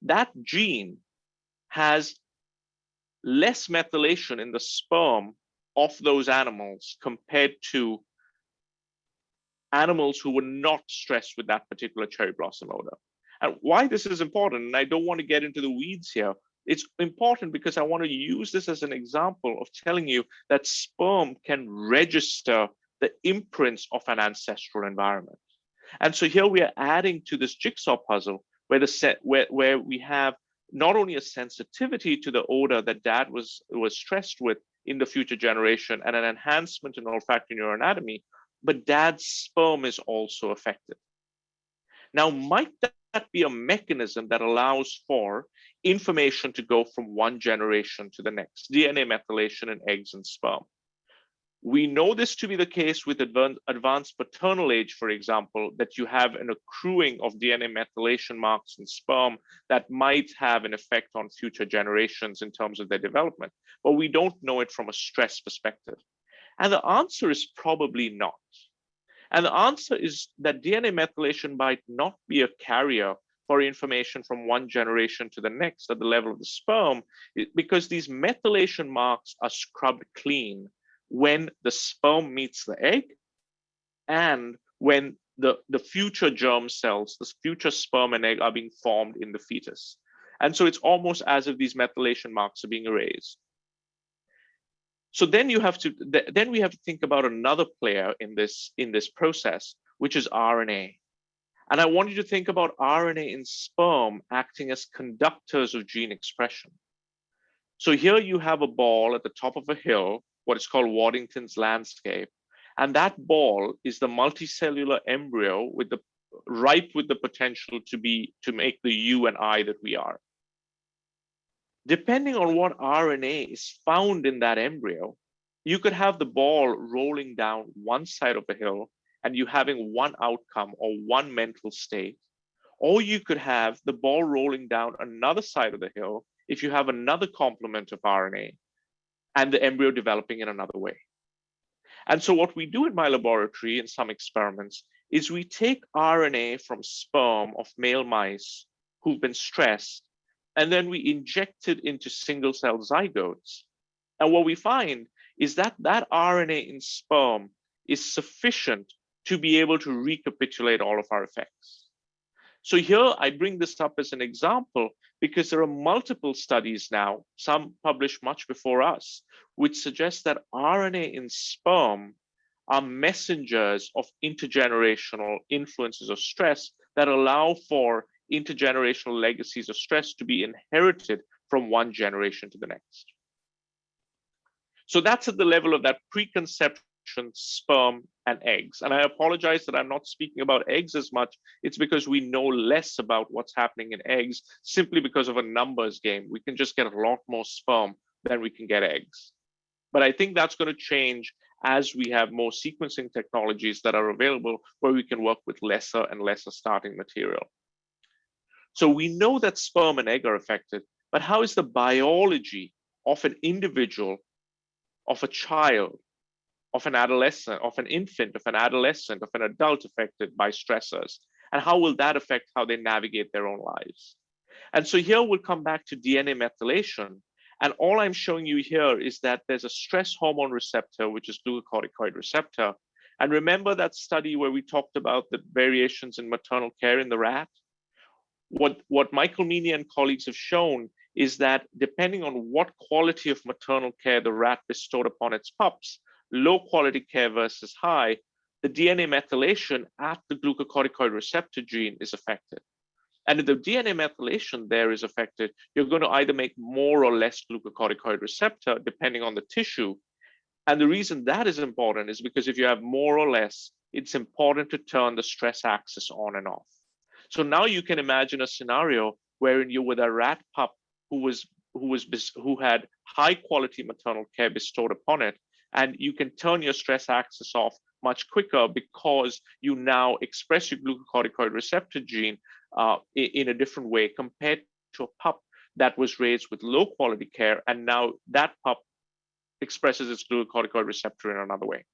that gene has less methylation in the sperm of those animals compared to animals who were not stressed with that particular cherry blossom odor. And why this is important, and I don't want to get into the weeds here, it's important because I want to use this as an example of telling you that sperm can register the imprints of an ancestral environment. And so here we are adding to this jigsaw puzzle where we have not only a sensitivity to the odor that dad was stressed with in the future generation and an enhancement in olfactory neuroanatomy, but dad's sperm is also affected. Now, might that be a mechanism that allows for information to go from one generation to the next, DNA methylation in eggs and sperm? We know this to be the case with advanced paternal age, for example, that you have an accruing of DNA methylation marks in sperm that might have an effect on future generations in terms of their development, but we don't know it from a stress perspective. And the answer is probably not. And the answer is that DNA methylation might not be a carrier for information from one generation to the next at the level of the sperm, because these methylation marks are scrubbed clean when the sperm meets the egg and when the future germ cells, the future sperm and egg are being formed in the fetus. And so it's almost as if these methylation marks are being erased. So then we have to think about another player in this process, which is RNA. And I want you to think about RNA in sperm acting as conductors of gene expression. So here you have a ball at the top of a hill, what is called Waddington's landscape. And that ball is the multicellular embryo ripe with the potential to make the you and I that we are. Depending on what RNA is found in that embryo, you could have the ball rolling down one side of the hill and you having one outcome or one mental state, or you could have the ball rolling down another side of the hill if you have another complement of RNA and the embryo developing in another way. And so what we do in my laboratory in some experiments is we take RNA from sperm of male mice who've been stressed, and then we inject it into single cell zygotes. And what we find is that that RNA in sperm is sufficient to be able to recapitulate all of our effects. So here I bring this up as an example because there are multiple studies now, some published much before us, which suggest that RNA in sperm are messengers of intergenerational influences of stress that allow for intergenerational legacies of stress to be inherited from one generation to the next. So that's at the level of that preconception, sperm, and eggs. And I apologize that I'm not speaking about eggs as much. It's because we know less about what's happening in eggs simply because of a numbers game. We can just get a lot more sperm than we can get eggs. But I think that's going to change as we have more sequencing technologies that are available where we can work with lesser and lesser starting material. So we know that sperm and egg are affected, but how is the biology of an individual, of a child, of an adolescent, of an infant, of an adolescent, of an adult affected by stressors? And how will that affect how they navigate their own lives? And so here we'll come back to DNA methylation. And all I'm showing you here is that there's a stress hormone receptor, which is glucocorticoid receptor. And remember that study where we talked about the variations in maternal care in the rat? What Michael Meany and colleagues have shown is that depending on what quality of maternal care the rat bestowed upon its pups, low quality care versus high, the DNA methylation at the glucocorticoid receptor gene is affected. And if the DNA methylation there is affected, you're going to either make more or less glucocorticoid receptor, depending on the tissue. And the reason that is important is because if you have more or less, it's important to turn the stress axis on and off. So now you can imagine a scenario wherein you're with a rat pup who had high quality maternal care bestowed upon it, and you can turn your stress axis off much quicker because you now express your glucocorticoid receptor gene in a different way compared to a pup that was raised with low quality care, and now that pup expresses its glucocorticoid receptor in another way.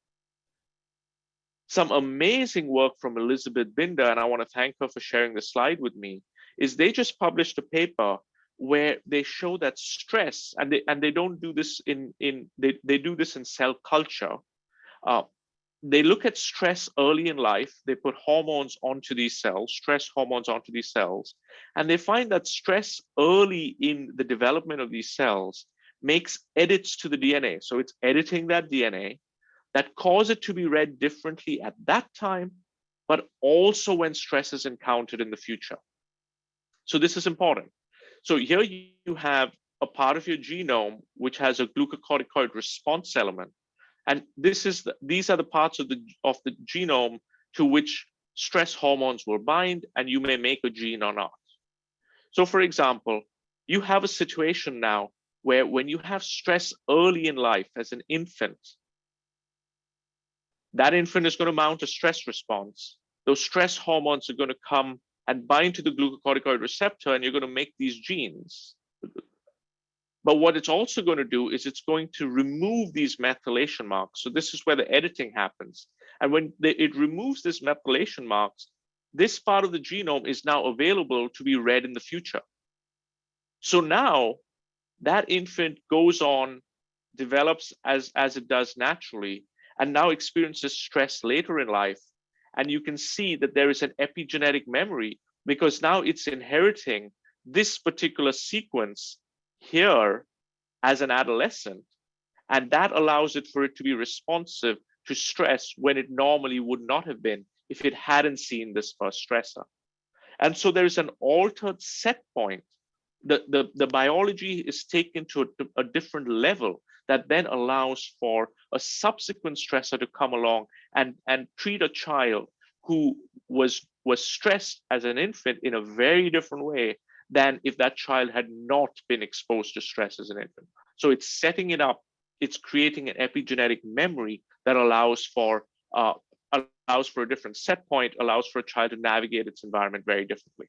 Some amazing work from Elizabeth Binder, and I want to thank her for sharing the slide with me, is they just published a paper where they show that stress, and they don't do this they do this in cell culture. They look at stress early in life, they put hormones onto these cells, stress hormones onto these cells, and they find that stress early in the development of these cells makes edits to the DNA. So it's editing that DNA that cause it to be read differently at that time, but also when stress is encountered in the future. So this is important. So here you have a part of your genome which has a glucocorticoid response element, and these are the parts of the genome to which stress hormones will bind, and you may make a gene or not. So for example, you have a situation now where when you have stress early in life as an infant, that infant is going to mount a stress response. Those stress hormones are going to come and bind to the glucocorticoid receptor, and you're going to make these genes. But what it's also going to do is it's going to remove these methylation marks. So this is where the editing happens. And when it removes this methylation marks, this part of the genome is now available to be read in the future. So now that infant goes on, develops as it does naturally, and now experiences stress later in life. And you can see that there is an epigenetic memory because now it's inheriting this particular sequence here as an adolescent. And that allows it for it to be responsive to stress when it normally would not have been if it hadn't seen this first stressor. And so there is an altered set point. The biology is taken to a different level that then allows for a subsequent stressor to come along and treat a child who was stressed as an infant in a very different way than if that child had not been exposed to stress as an infant. So it's setting it up, it's creating an epigenetic memory that allows for a different set point, allows for a child to navigate its environment very differently.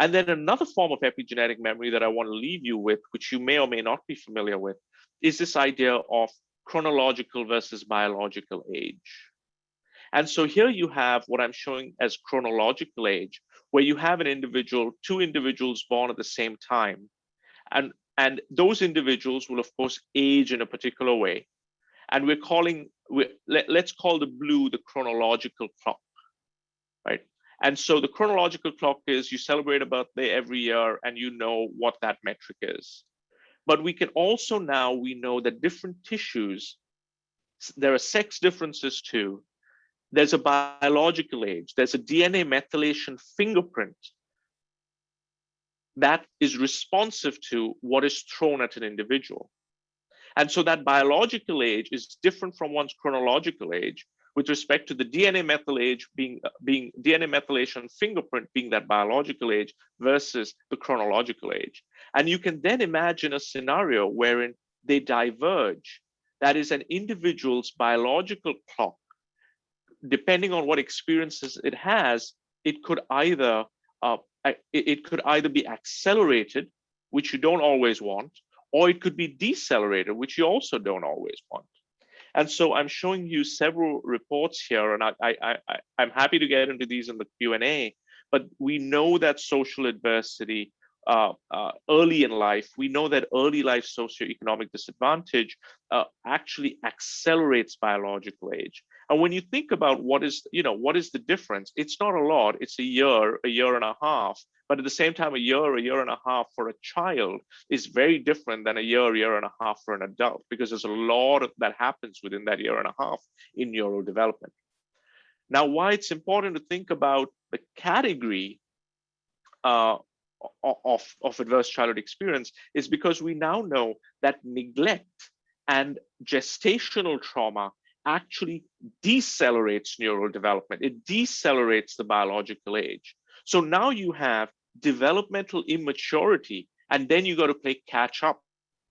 And then another form of epigenetic memory that I want to leave you with, which you may or may not be familiar with, is this idea of chronological versus biological age. And so here you have what I'm showing as chronological age, where you have two individuals born at the same time. And those individuals will, of course, age in a particular way. And let's call the blue the chronological clock, right? And so the chronological clock is you celebrate a birthday every year and you know what that metric is. But we can also now, we know that different tissues, there are sex differences too. There's a biological age, there's a DNA methylation fingerprint that is responsive to what is thrown at an individual. And so that biological age is different from one's chronological age with respect to the DNA methyl age being DNA methylation fingerprint being that biological age versus the chronological age. And you can then imagine a scenario wherein they diverge. That is, an individual's biological clock, depending on what experiences it has, it could either be accelerated, which you don't always want, or it could be decelerated, which you also don't always want. And so I'm showing you several reports here, and I'm happy to get into these in the Q&A, but we know that social adversity early in life, we know that early life socioeconomic disadvantage actually accelerates biological age. And when you think about what is the difference, it's not a lot, it's a year and a half. But at the same time, a year and a half for a child is very different than a year and a half for an adult, because there's a lot that happens within that year and a half in neurodevelopment. Now, why it's important to think about the category of adverse childhood experience is because we now know that neglect and gestational trauma actually decelerates neural development. It decelerates the biological age. So now you have developmental immaturity, and then you got to play catch up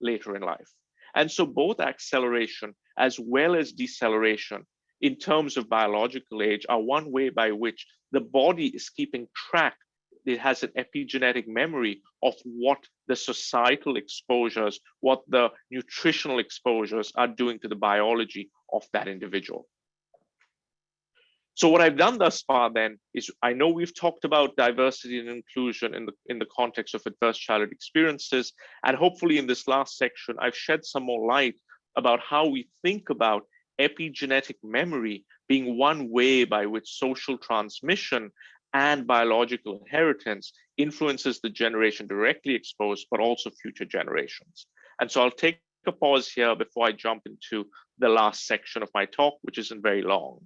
later in life. And so both acceleration as well as deceleration in terms of biological age are one way by which the body is keeping track. It has an epigenetic memory of what the societal exposures, what the nutritional exposures are doing to the biology of that individual. So what I've done thus far then is, I know we've talked about diversity and inclusion in the context of adverse childhood experiences, and hopefully in this last section, I've shed some more light about how we think about epigenetic memory being one way by which social transmission and biological inheritance influences the generation directly exposed, but also future generations. And so I'll take a pause here before I jump into the last section of my talk, which isn't very long.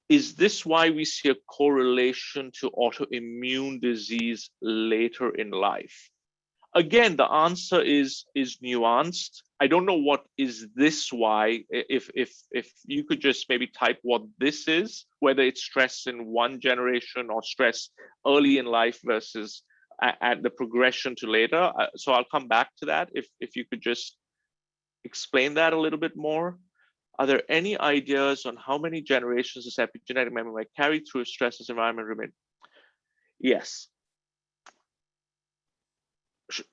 Is this why we see a correlation to autoimmune disease later in life? Again, the answer is nuanced. I don't know what is this why. If you could just maybe type what this is, whether it's stress in one generation or stress early in life versus at the progression to later. So I'll come back to that. If you could just explain that a little bit more. Are there any ideas on how many generations this epigenetic memory might carry through a stressless environment remain? Yes.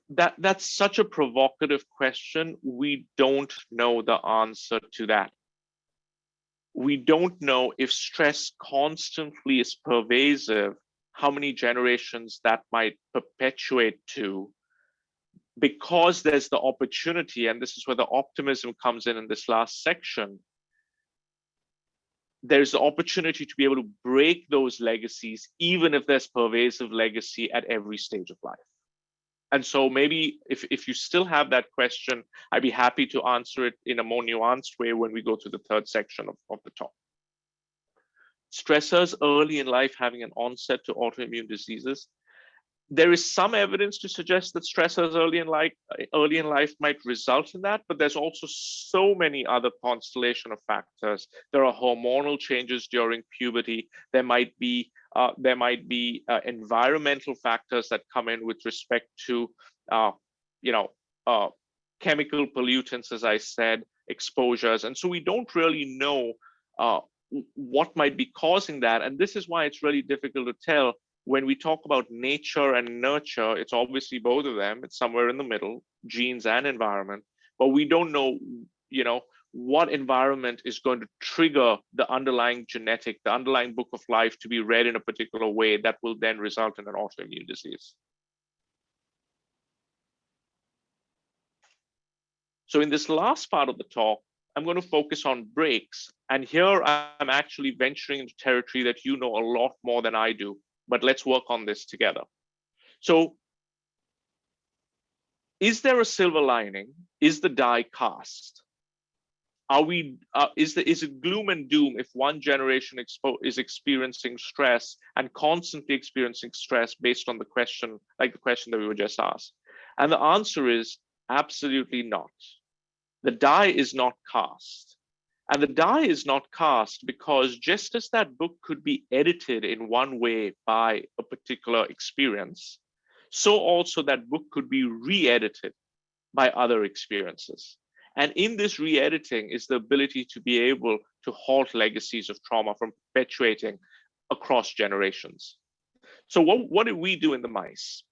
That's such a provocative question. We don't know the answer to that. We don't know if stress constantly is pervasive, how many generations that might perpetuate to, because there's the opportunity, and this is where the optimism comes in this last section. There's the opportunity to be able to break those legacies, even if there's pervasive legacy at every stage of life. And so maybe if you still have that question, I'd be happy to answer it in a more nuanced way when we go to the third section of the talk. Stressors early in life having an onset to autoimmune diseases. There is some evidence to suggest that stressors early in life might result in that, but there's also so many other constellation of factors. There are hormonal changes during puberty. There might be environmental factors that come in with respect to chemical pollutants, as I said, exposures, and so we don't really know what might be causing that. And this is why it's really difficult to tell. When we talk about nature and nurture, it's obviously both of them. It's somewhere in the middle, genes and environment, but we don't know, what environment is going to trigger the underlying genetic, the underlying book of life to be read in a particular way that will then result in an autoimmune disease. So in this last part of the talk, I'm going to focus on breaks. And here I'm actually venturing into territory that you know a lot more than I do, but let's work on this together. So is there a silver lining? Is the die cast? Is it gloom and doom if one generation is experiencing stress and constantly experiencing stress based on the question, like the question that we were just asked? And the answer is absolutely not. The die is not cast. And the die is not cast because just as that book could be edited in one way by a particular experience, so also that book could be re-edited by other experiences. And in this re-editing is the ability to be able to halt legacies of trauma from perpetuating across generations. So what did we do in the mice?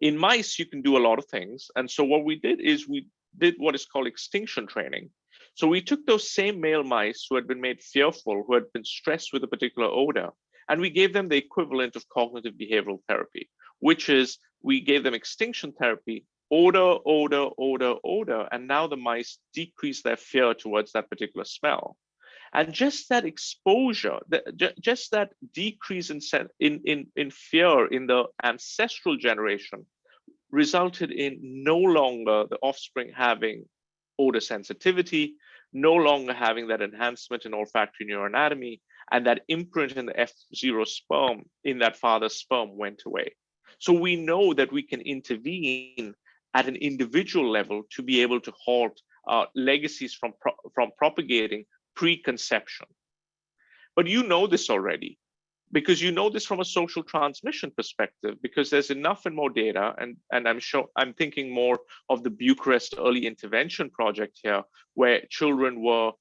In mice, you can do a lot of things. And so what we did is we did what is called extinction training. So we took those same male mice who had been made fearful, who had been stressed with a particular odor, and we gave them the equivalent of cognitive behavioral therapy, which is we gave them extinction therapy, odor, odor, odor, odor, and now the mice decrease their fear towards that particular smell. And just that exposure, just that decrease in fear in the ancestral generation resulted in no longer the offspring having odor sensitivity, no longer having that enhancement in olfactory neuroanatomy, and that imprint in the F0 sperm in that father's sperm went away. So we know that we can intervene at an individual level to be able to halt legacies from propagating pre-conception. But you know this already, because you know this from a social transmission perspective, because there's enough and more data, and I'm thinking more of the Bucharest early intervention project here, where children were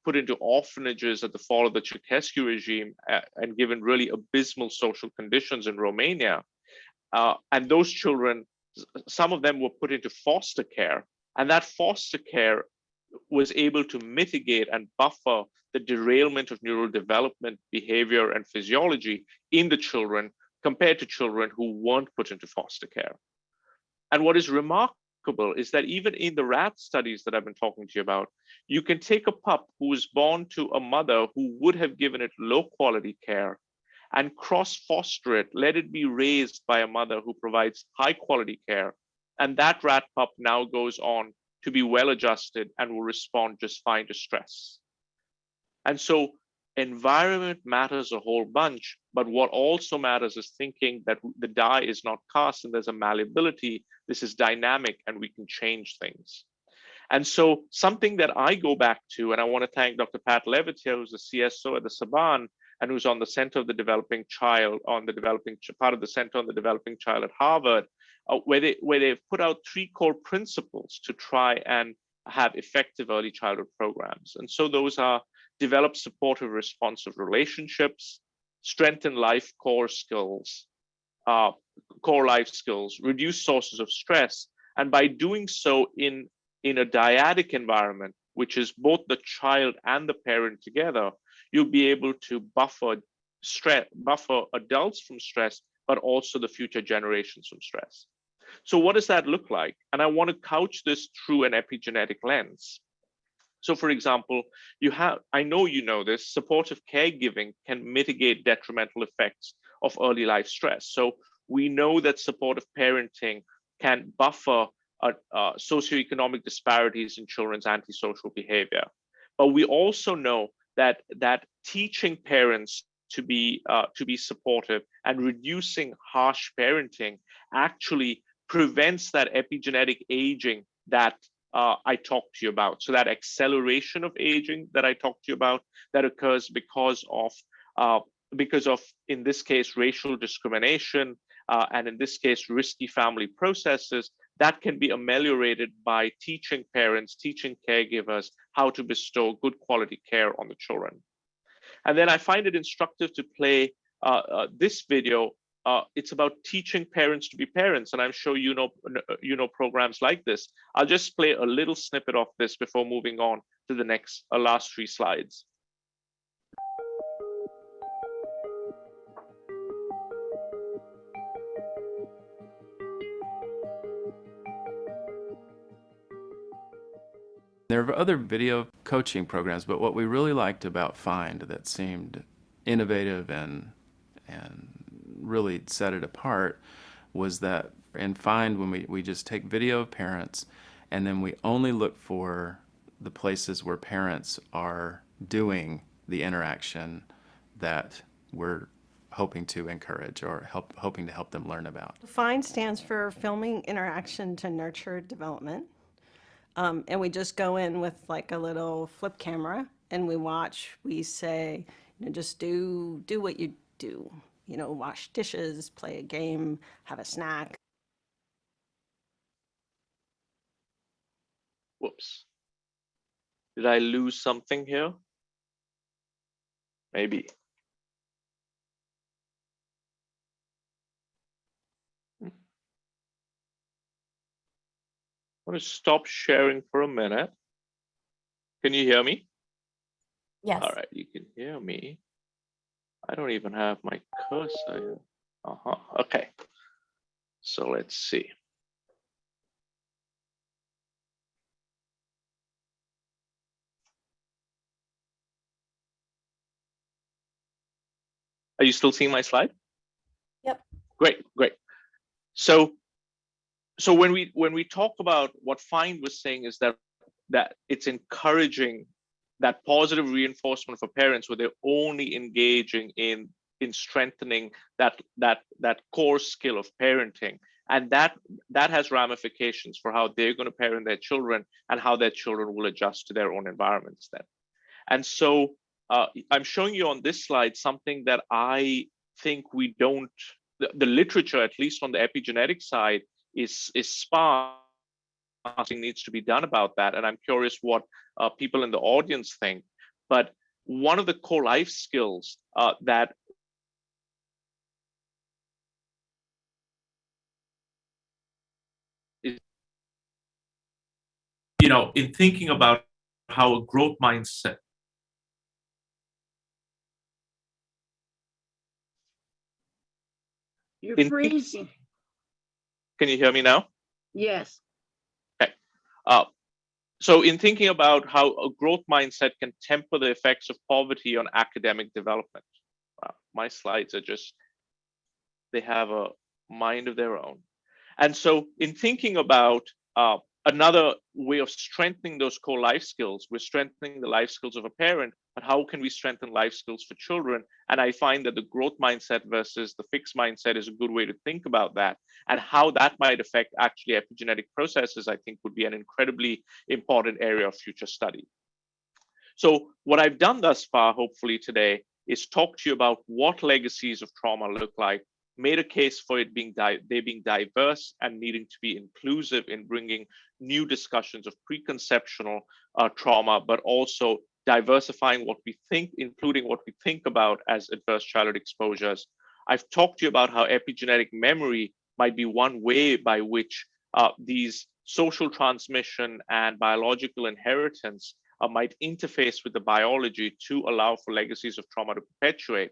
put into orphanages at the fall of the Ceausescu regime and given really abysmal social conditions in Romania. And those children, some of them were put into foster care, and that foster care was able to mitigate and buffer the derailment of neural development, behavior, and physiology in the children compared to children who weren't put into foster care. And what is remarkable is that even in the rat studies that I've been talking to you about, you can take a pup who was born to a mother who would have given it low quality care and cross-foster it, let it be raised by a mother who provides high quality care. And that rat pup now goes on to be well adjusted and will respond just fine to stress. And so environment matters a whole bunch, but what also matters is thinking that the die is not cast and there's a malleability, this is dynamic and we can change things. And so something that I go back to, and I want to thank Dr. Pat Levitt here, who's the CSO at the Saban, and who's on the Center of the Developing Child, on the developing part of the Center on the Developing Child at Harvard, where they've put out 3 core principles to try and have effective early childhood programs. And so those are: develop supportive, responsive relationships, strengthen life core skills, core life skills, reduce sources of stress, and by doing so in a dyadic environment, which is both the child and the parent together, you'll be able to buffer adults from stress, but also the future generations from stress. So what does that look like? And I want to couch this through an epigenetic lens. So for example, I know you know this, supportive caregiving can mitigate detrimental effects of early life stress. So we know that supportive parenting can buffer socioeconomic disparities in children's antisocial behavior. But we also know that teaching parents to be supportive and reducing harsh parenting actually prevents that epigenetic aging that I talked to you about. So that acceleration of aging that I talked to you about that occurs because of, in this case, racial discrimination, and in this case, risky family processes, that can be ameliorated by teaching parents, teaching caregivers how to bestow good quality care on the children. And then I find it instructive to play this video. It's about teaching parents to be parents, and I'm sure you know programs like this. I'll just play a little snippet of this before moving on to the last 3 slides. There are other video coaching programs, but what we really liked about Find that seemed innovative and really set it apart was that in Find, when we just take video of parents and then we only look for the places where parents are doing the interaction that we're hoping to encourage or hoping to help them learn about. FIND stands for Filming Interaction to Nurture Development. And we just go in with like a little flip camera and we watch, we say, just do what you do, wash dishes, play a game, have a snack. Whoops. Did I lose something here? Maybe. I'm going to stop sharing for a minute. Can you hear me? Yes. All right, you can hear me. I don't even have my cursor here. Okay. So let's see. Are you still seeing my slide? Yep. Great. So when we talk about what Find was saying is that that it's encouraging that positive reinforcement for parents where they're only engaging in strengthening that core skill of parenting, and that has ramifications for how they're going to parent their children and how their children will adjust to their own environments then. And so I'm showing you on this slide something that I think we don't, the literature, at least on the epigenetic side, is sparse. Something needs to be done about that. And I'm curious what people in the audience think. But one of the core life skills that is, in thinking about how a growth mindset. You're freezing. Can you hear me now? Yes. Okay. So in thinking about how a growth mindset can temper the effects of poverty on academic development. Wow, my slides are just, they have a mind of their own. And so in thinking about another way of strengthening those core life skills, we're strengthening the life skills of a parent, but how can we strengthen life skills for children? And I find that the growth mindset versus the fixed mindset is a good way to think about that, and how that might affect actually epigenetic processes, I think would be an incredibly important area of future study. So what I've done thus far, hopefully today, is talk to you about what legacies of trauma look like, made a case for it being diverse and needing to be inclusive in bringing new discussions of preconceptional trauma, but also diversifying what we think, including what we think about as adverse childhood exposures. I've talked to you about how epigenetic memory might be one way by which these social transmission and biological inheritance might interface with the biology to allow for legacies of trauma to perpetuate.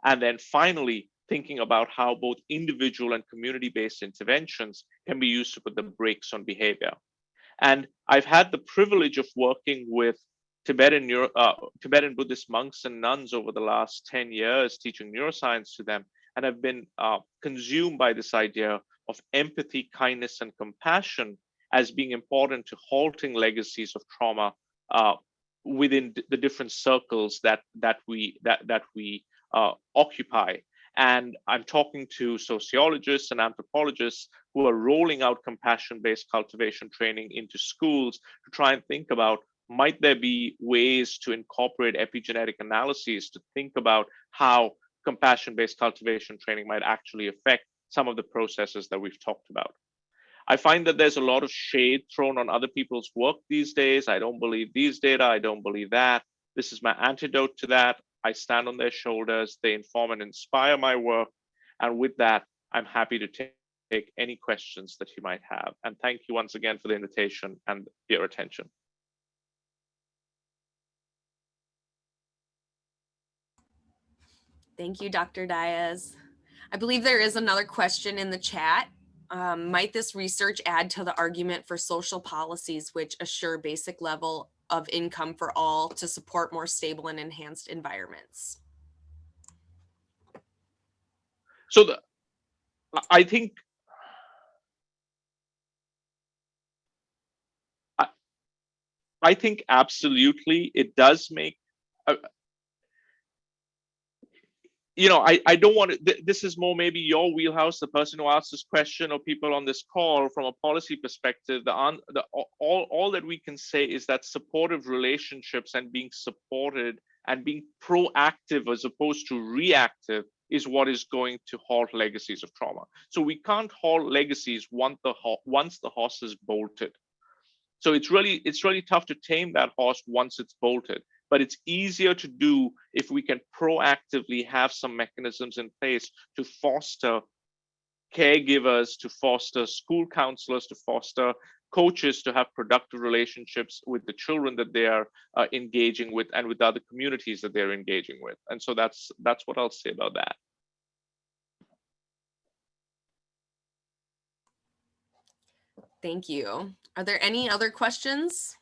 And then finally, thinking about how both individual and community-based interventions can be used to put the brakes on behavior. And I've had the privilege of working with Tibetan Buddhist monks and nuns over the last 10 years, teaching neuroscience to them, and have been consumed by this idea of empathy, kindness, and compassion as being important to halting legacies of trauma within the different circles that we occupy. And I'm talking to sociologists and anthropologists who are rolling out compassion-based cultivation training into schools to try and think about, might there be ways to incorporate epigenetic analyses to think about how compassion-based cultivation training might actually affect some of the processes that we've talked about. I find that there's a lot of shade thrown on other people's work these days. I don't believe these data. I don't believe that. This is my antidote to that. I stand on their shoulders. They inform and inspire my work. And with that, I'm happy to take any questions that you might have. And thank you once again for the invitation and your attention. Thank you, Dr. Diaz. I believe there is another question in the chat. Might this research add to the argument for social policies which assure basic level of income for all to support more stable and enhanced environments? So I think absolutely it does make I don't want to, this is more maybe your wheelhouse, the person who asked this question or people on this call. From a policy perspective, all that we can say is that supportive relationships and being supported and being proactive as opposed to reactive is what is going to halt legacies of trauma. So we can't halt legacies once the horse is bolted. So it's really tough to tame that horse once it's bolted. But it's easier to do if we can proactively have some mechanisms in place to foster caregivers, to foster school counselors, to foster coaches to have productive relationships with the children that they are engaging with and with other communities that they're engaging with. And so that's what I'll say about that. Thank you. Are there any other questions?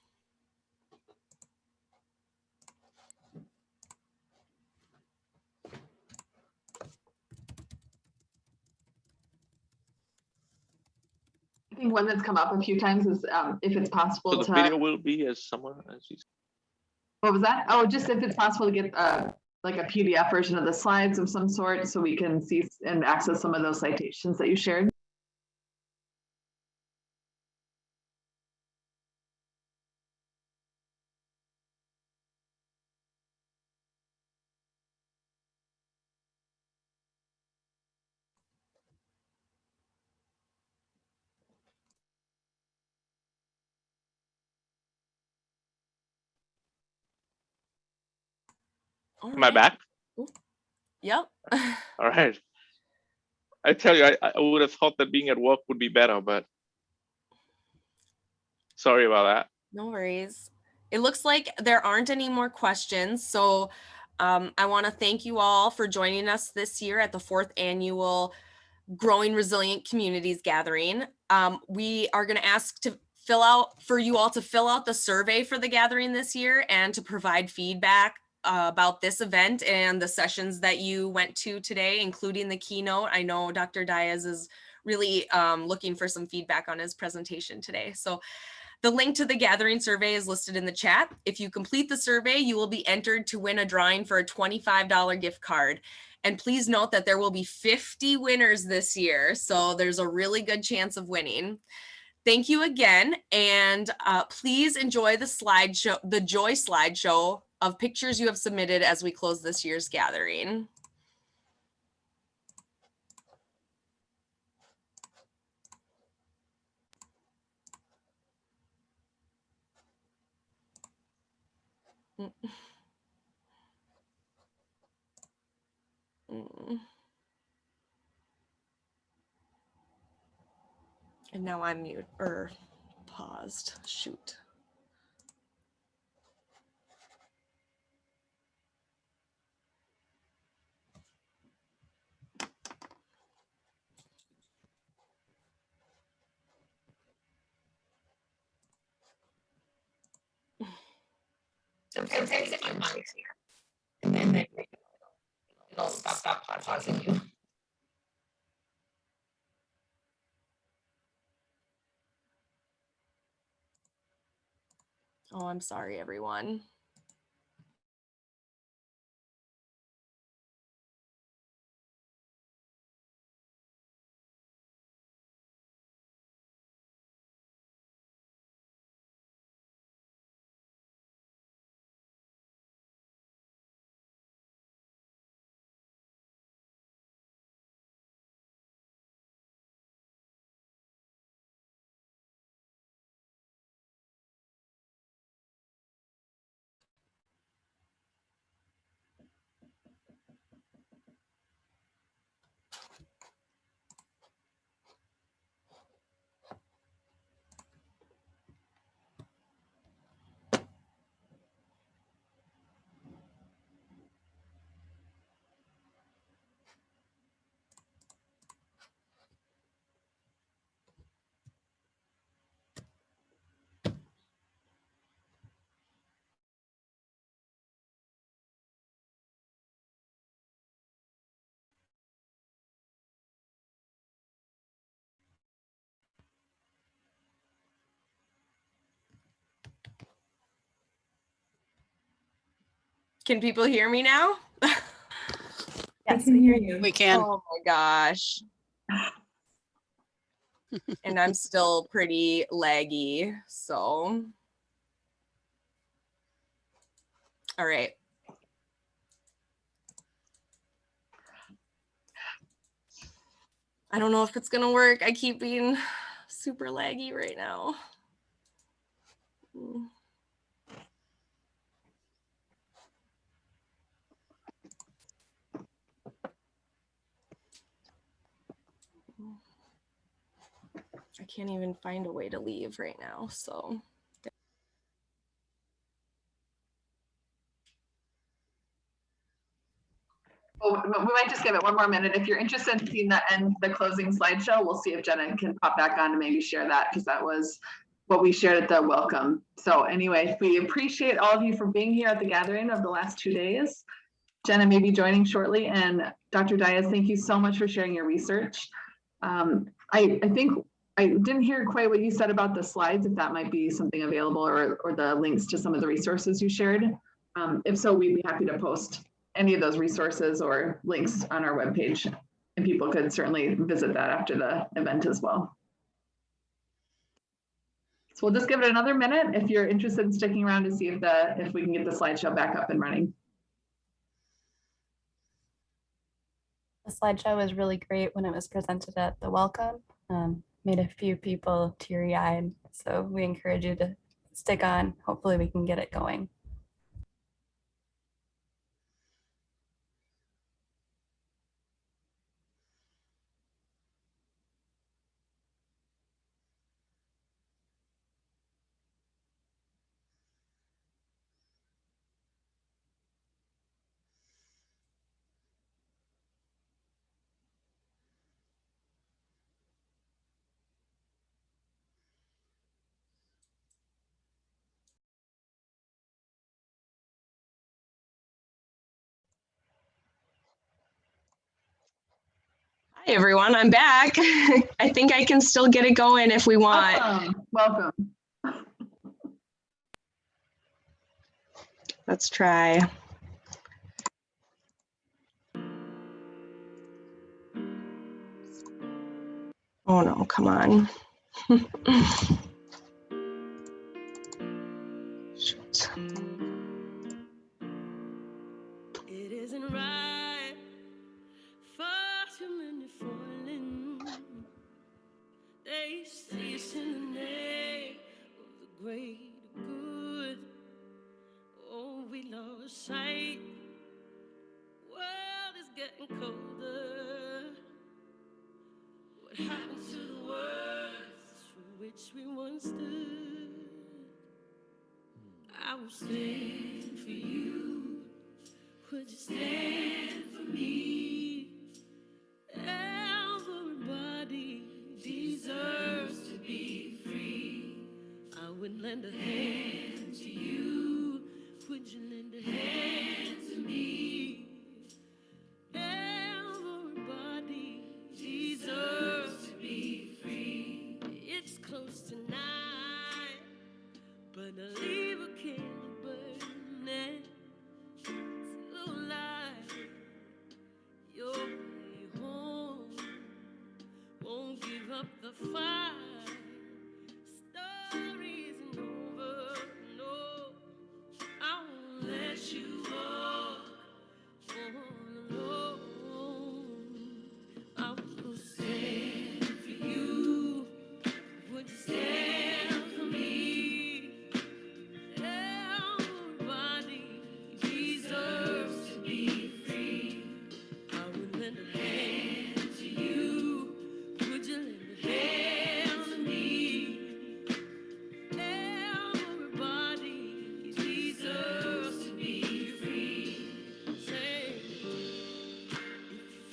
I think one that's come up a few times is if it's possible So the to. video will be as someone as you. What was that? Oh, just if it's possible to get like a PDF version of the slides of some sort so we can see and access some of those citations that you shared. All Am I right. back? Yep. All right. I tell you, I would have thought that being at work would be better, but sorry about that. No worries. It looks like there aren't any more questions. So I want to thank you all for joining us this year at the 4th annual Growing Resilient Communities Gathering. We are going to ask for you all to fill out the survey for the gathering this year and to provide feedback about this event and the sessions that you went to today, including the keynote. I know Dr. Diaz is really looking for some feedback on his presentation today. So the link to the gathering survey is listed in the chat. If you complete the survey, you will be entered to win a drawing for a $25 gift card. And please note that there will be 50 winners this year, so there's a really good chance of winning. Thank you again, and please enjoy the slideshow, the Joy slideshow of pictures you have submitted as we close this year's gathering. And now I'm mute or paused. Shoot. Sometimes if your mind's here, and then it'll stop pausing you. Oh, I'm sorry, everyone. Can people hear me now? Yes, we hear you. We can. Oh my gosh. And I'm still pretty laggy, so. All right. I don't know if it's gonna work. I keep being super laggy right now. I can't even find a way to leave right now, so. Well, we might just give it one more minute. If you're interested in seeing the closing slideshow, we'll see if Jenna can pop back on and maybe share that, because that was what we shared at the welcome. So anyway, we appreciate all of you for being here at the gathering of the last 2 days. Jenna may be joining shortly, and Dr. Diaz, thank you so much for sharing your research. I think I didn't hear quite what you said about the slides, if that might be something available, or the links to some of the resources you shared. If so, we'd be happy to post any of those resources or links on our webpage, and people could certainly visit that after the event as well. So we'll just give it another minute if you're interested in sticking around to see if we can get the slideshow back up and running. The slideshow was really great when it was presented at the welcome. Made a few people teary-eyed. So we encourage you to stick on. Hopefully we can get it going. Hi, everyone. I'm back. I think I can still get it going if we want. Welcome. Let's try. Oh no, come on. Shoot. It isn't right for human to falling. They say it's in the name of the great good. Oh, we lost sight. World is getting colder. What happened to the words for which we once stood? I will stand for you. Would you stand for me? Everybody deserves to be free. I would lend a hand to you. Would you lend a hand to me? Everybody deserves to be free. It's close tonight, but I'll leave a candle burning to light your way home. Won't give up the fight. Story isn't over, no. I won't let you walk all alone. I will stand for you. Would you stand for me? Everybody deserves to be free. I would lend a hand to you. Would you lend a hand to me? Everybody deserves to be free. Say, if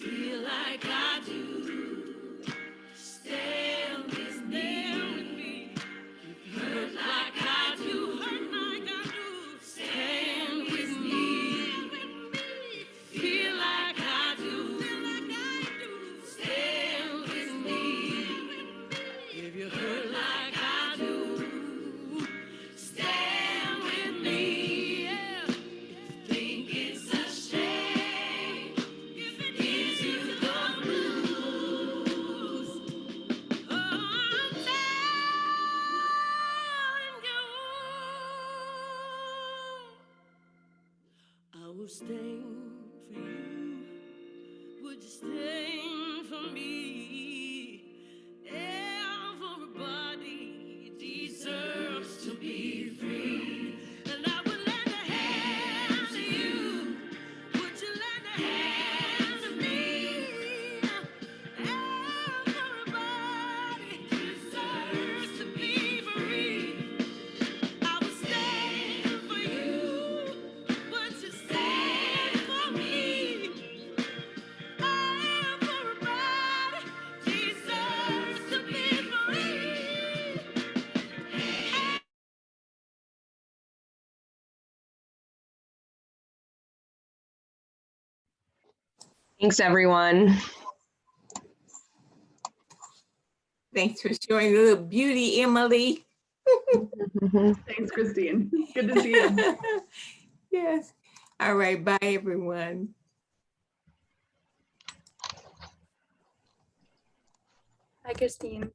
you feel like I do, stand with me. If you hurt like I do, stand with me. If you feel like I do, stand with me. If you hurt like I do, stand with me. Yeah. If you think it's a shame, if it gives you the blues, oh, I'm telling you, I will stand for you. Would you stand for me? Everybody deserves to be free. And I will lend a hand to you. Would you lend a hand to me? Everybody deserves to be free. I will stand for you. Would you stand for me? Everybody deserves to be free. Thanks, everyone. Thanks for showing a little beauty, Emily. Thanks, Christine. Good to see you. Yes. All right. Bye, everyone. Hi, Christine.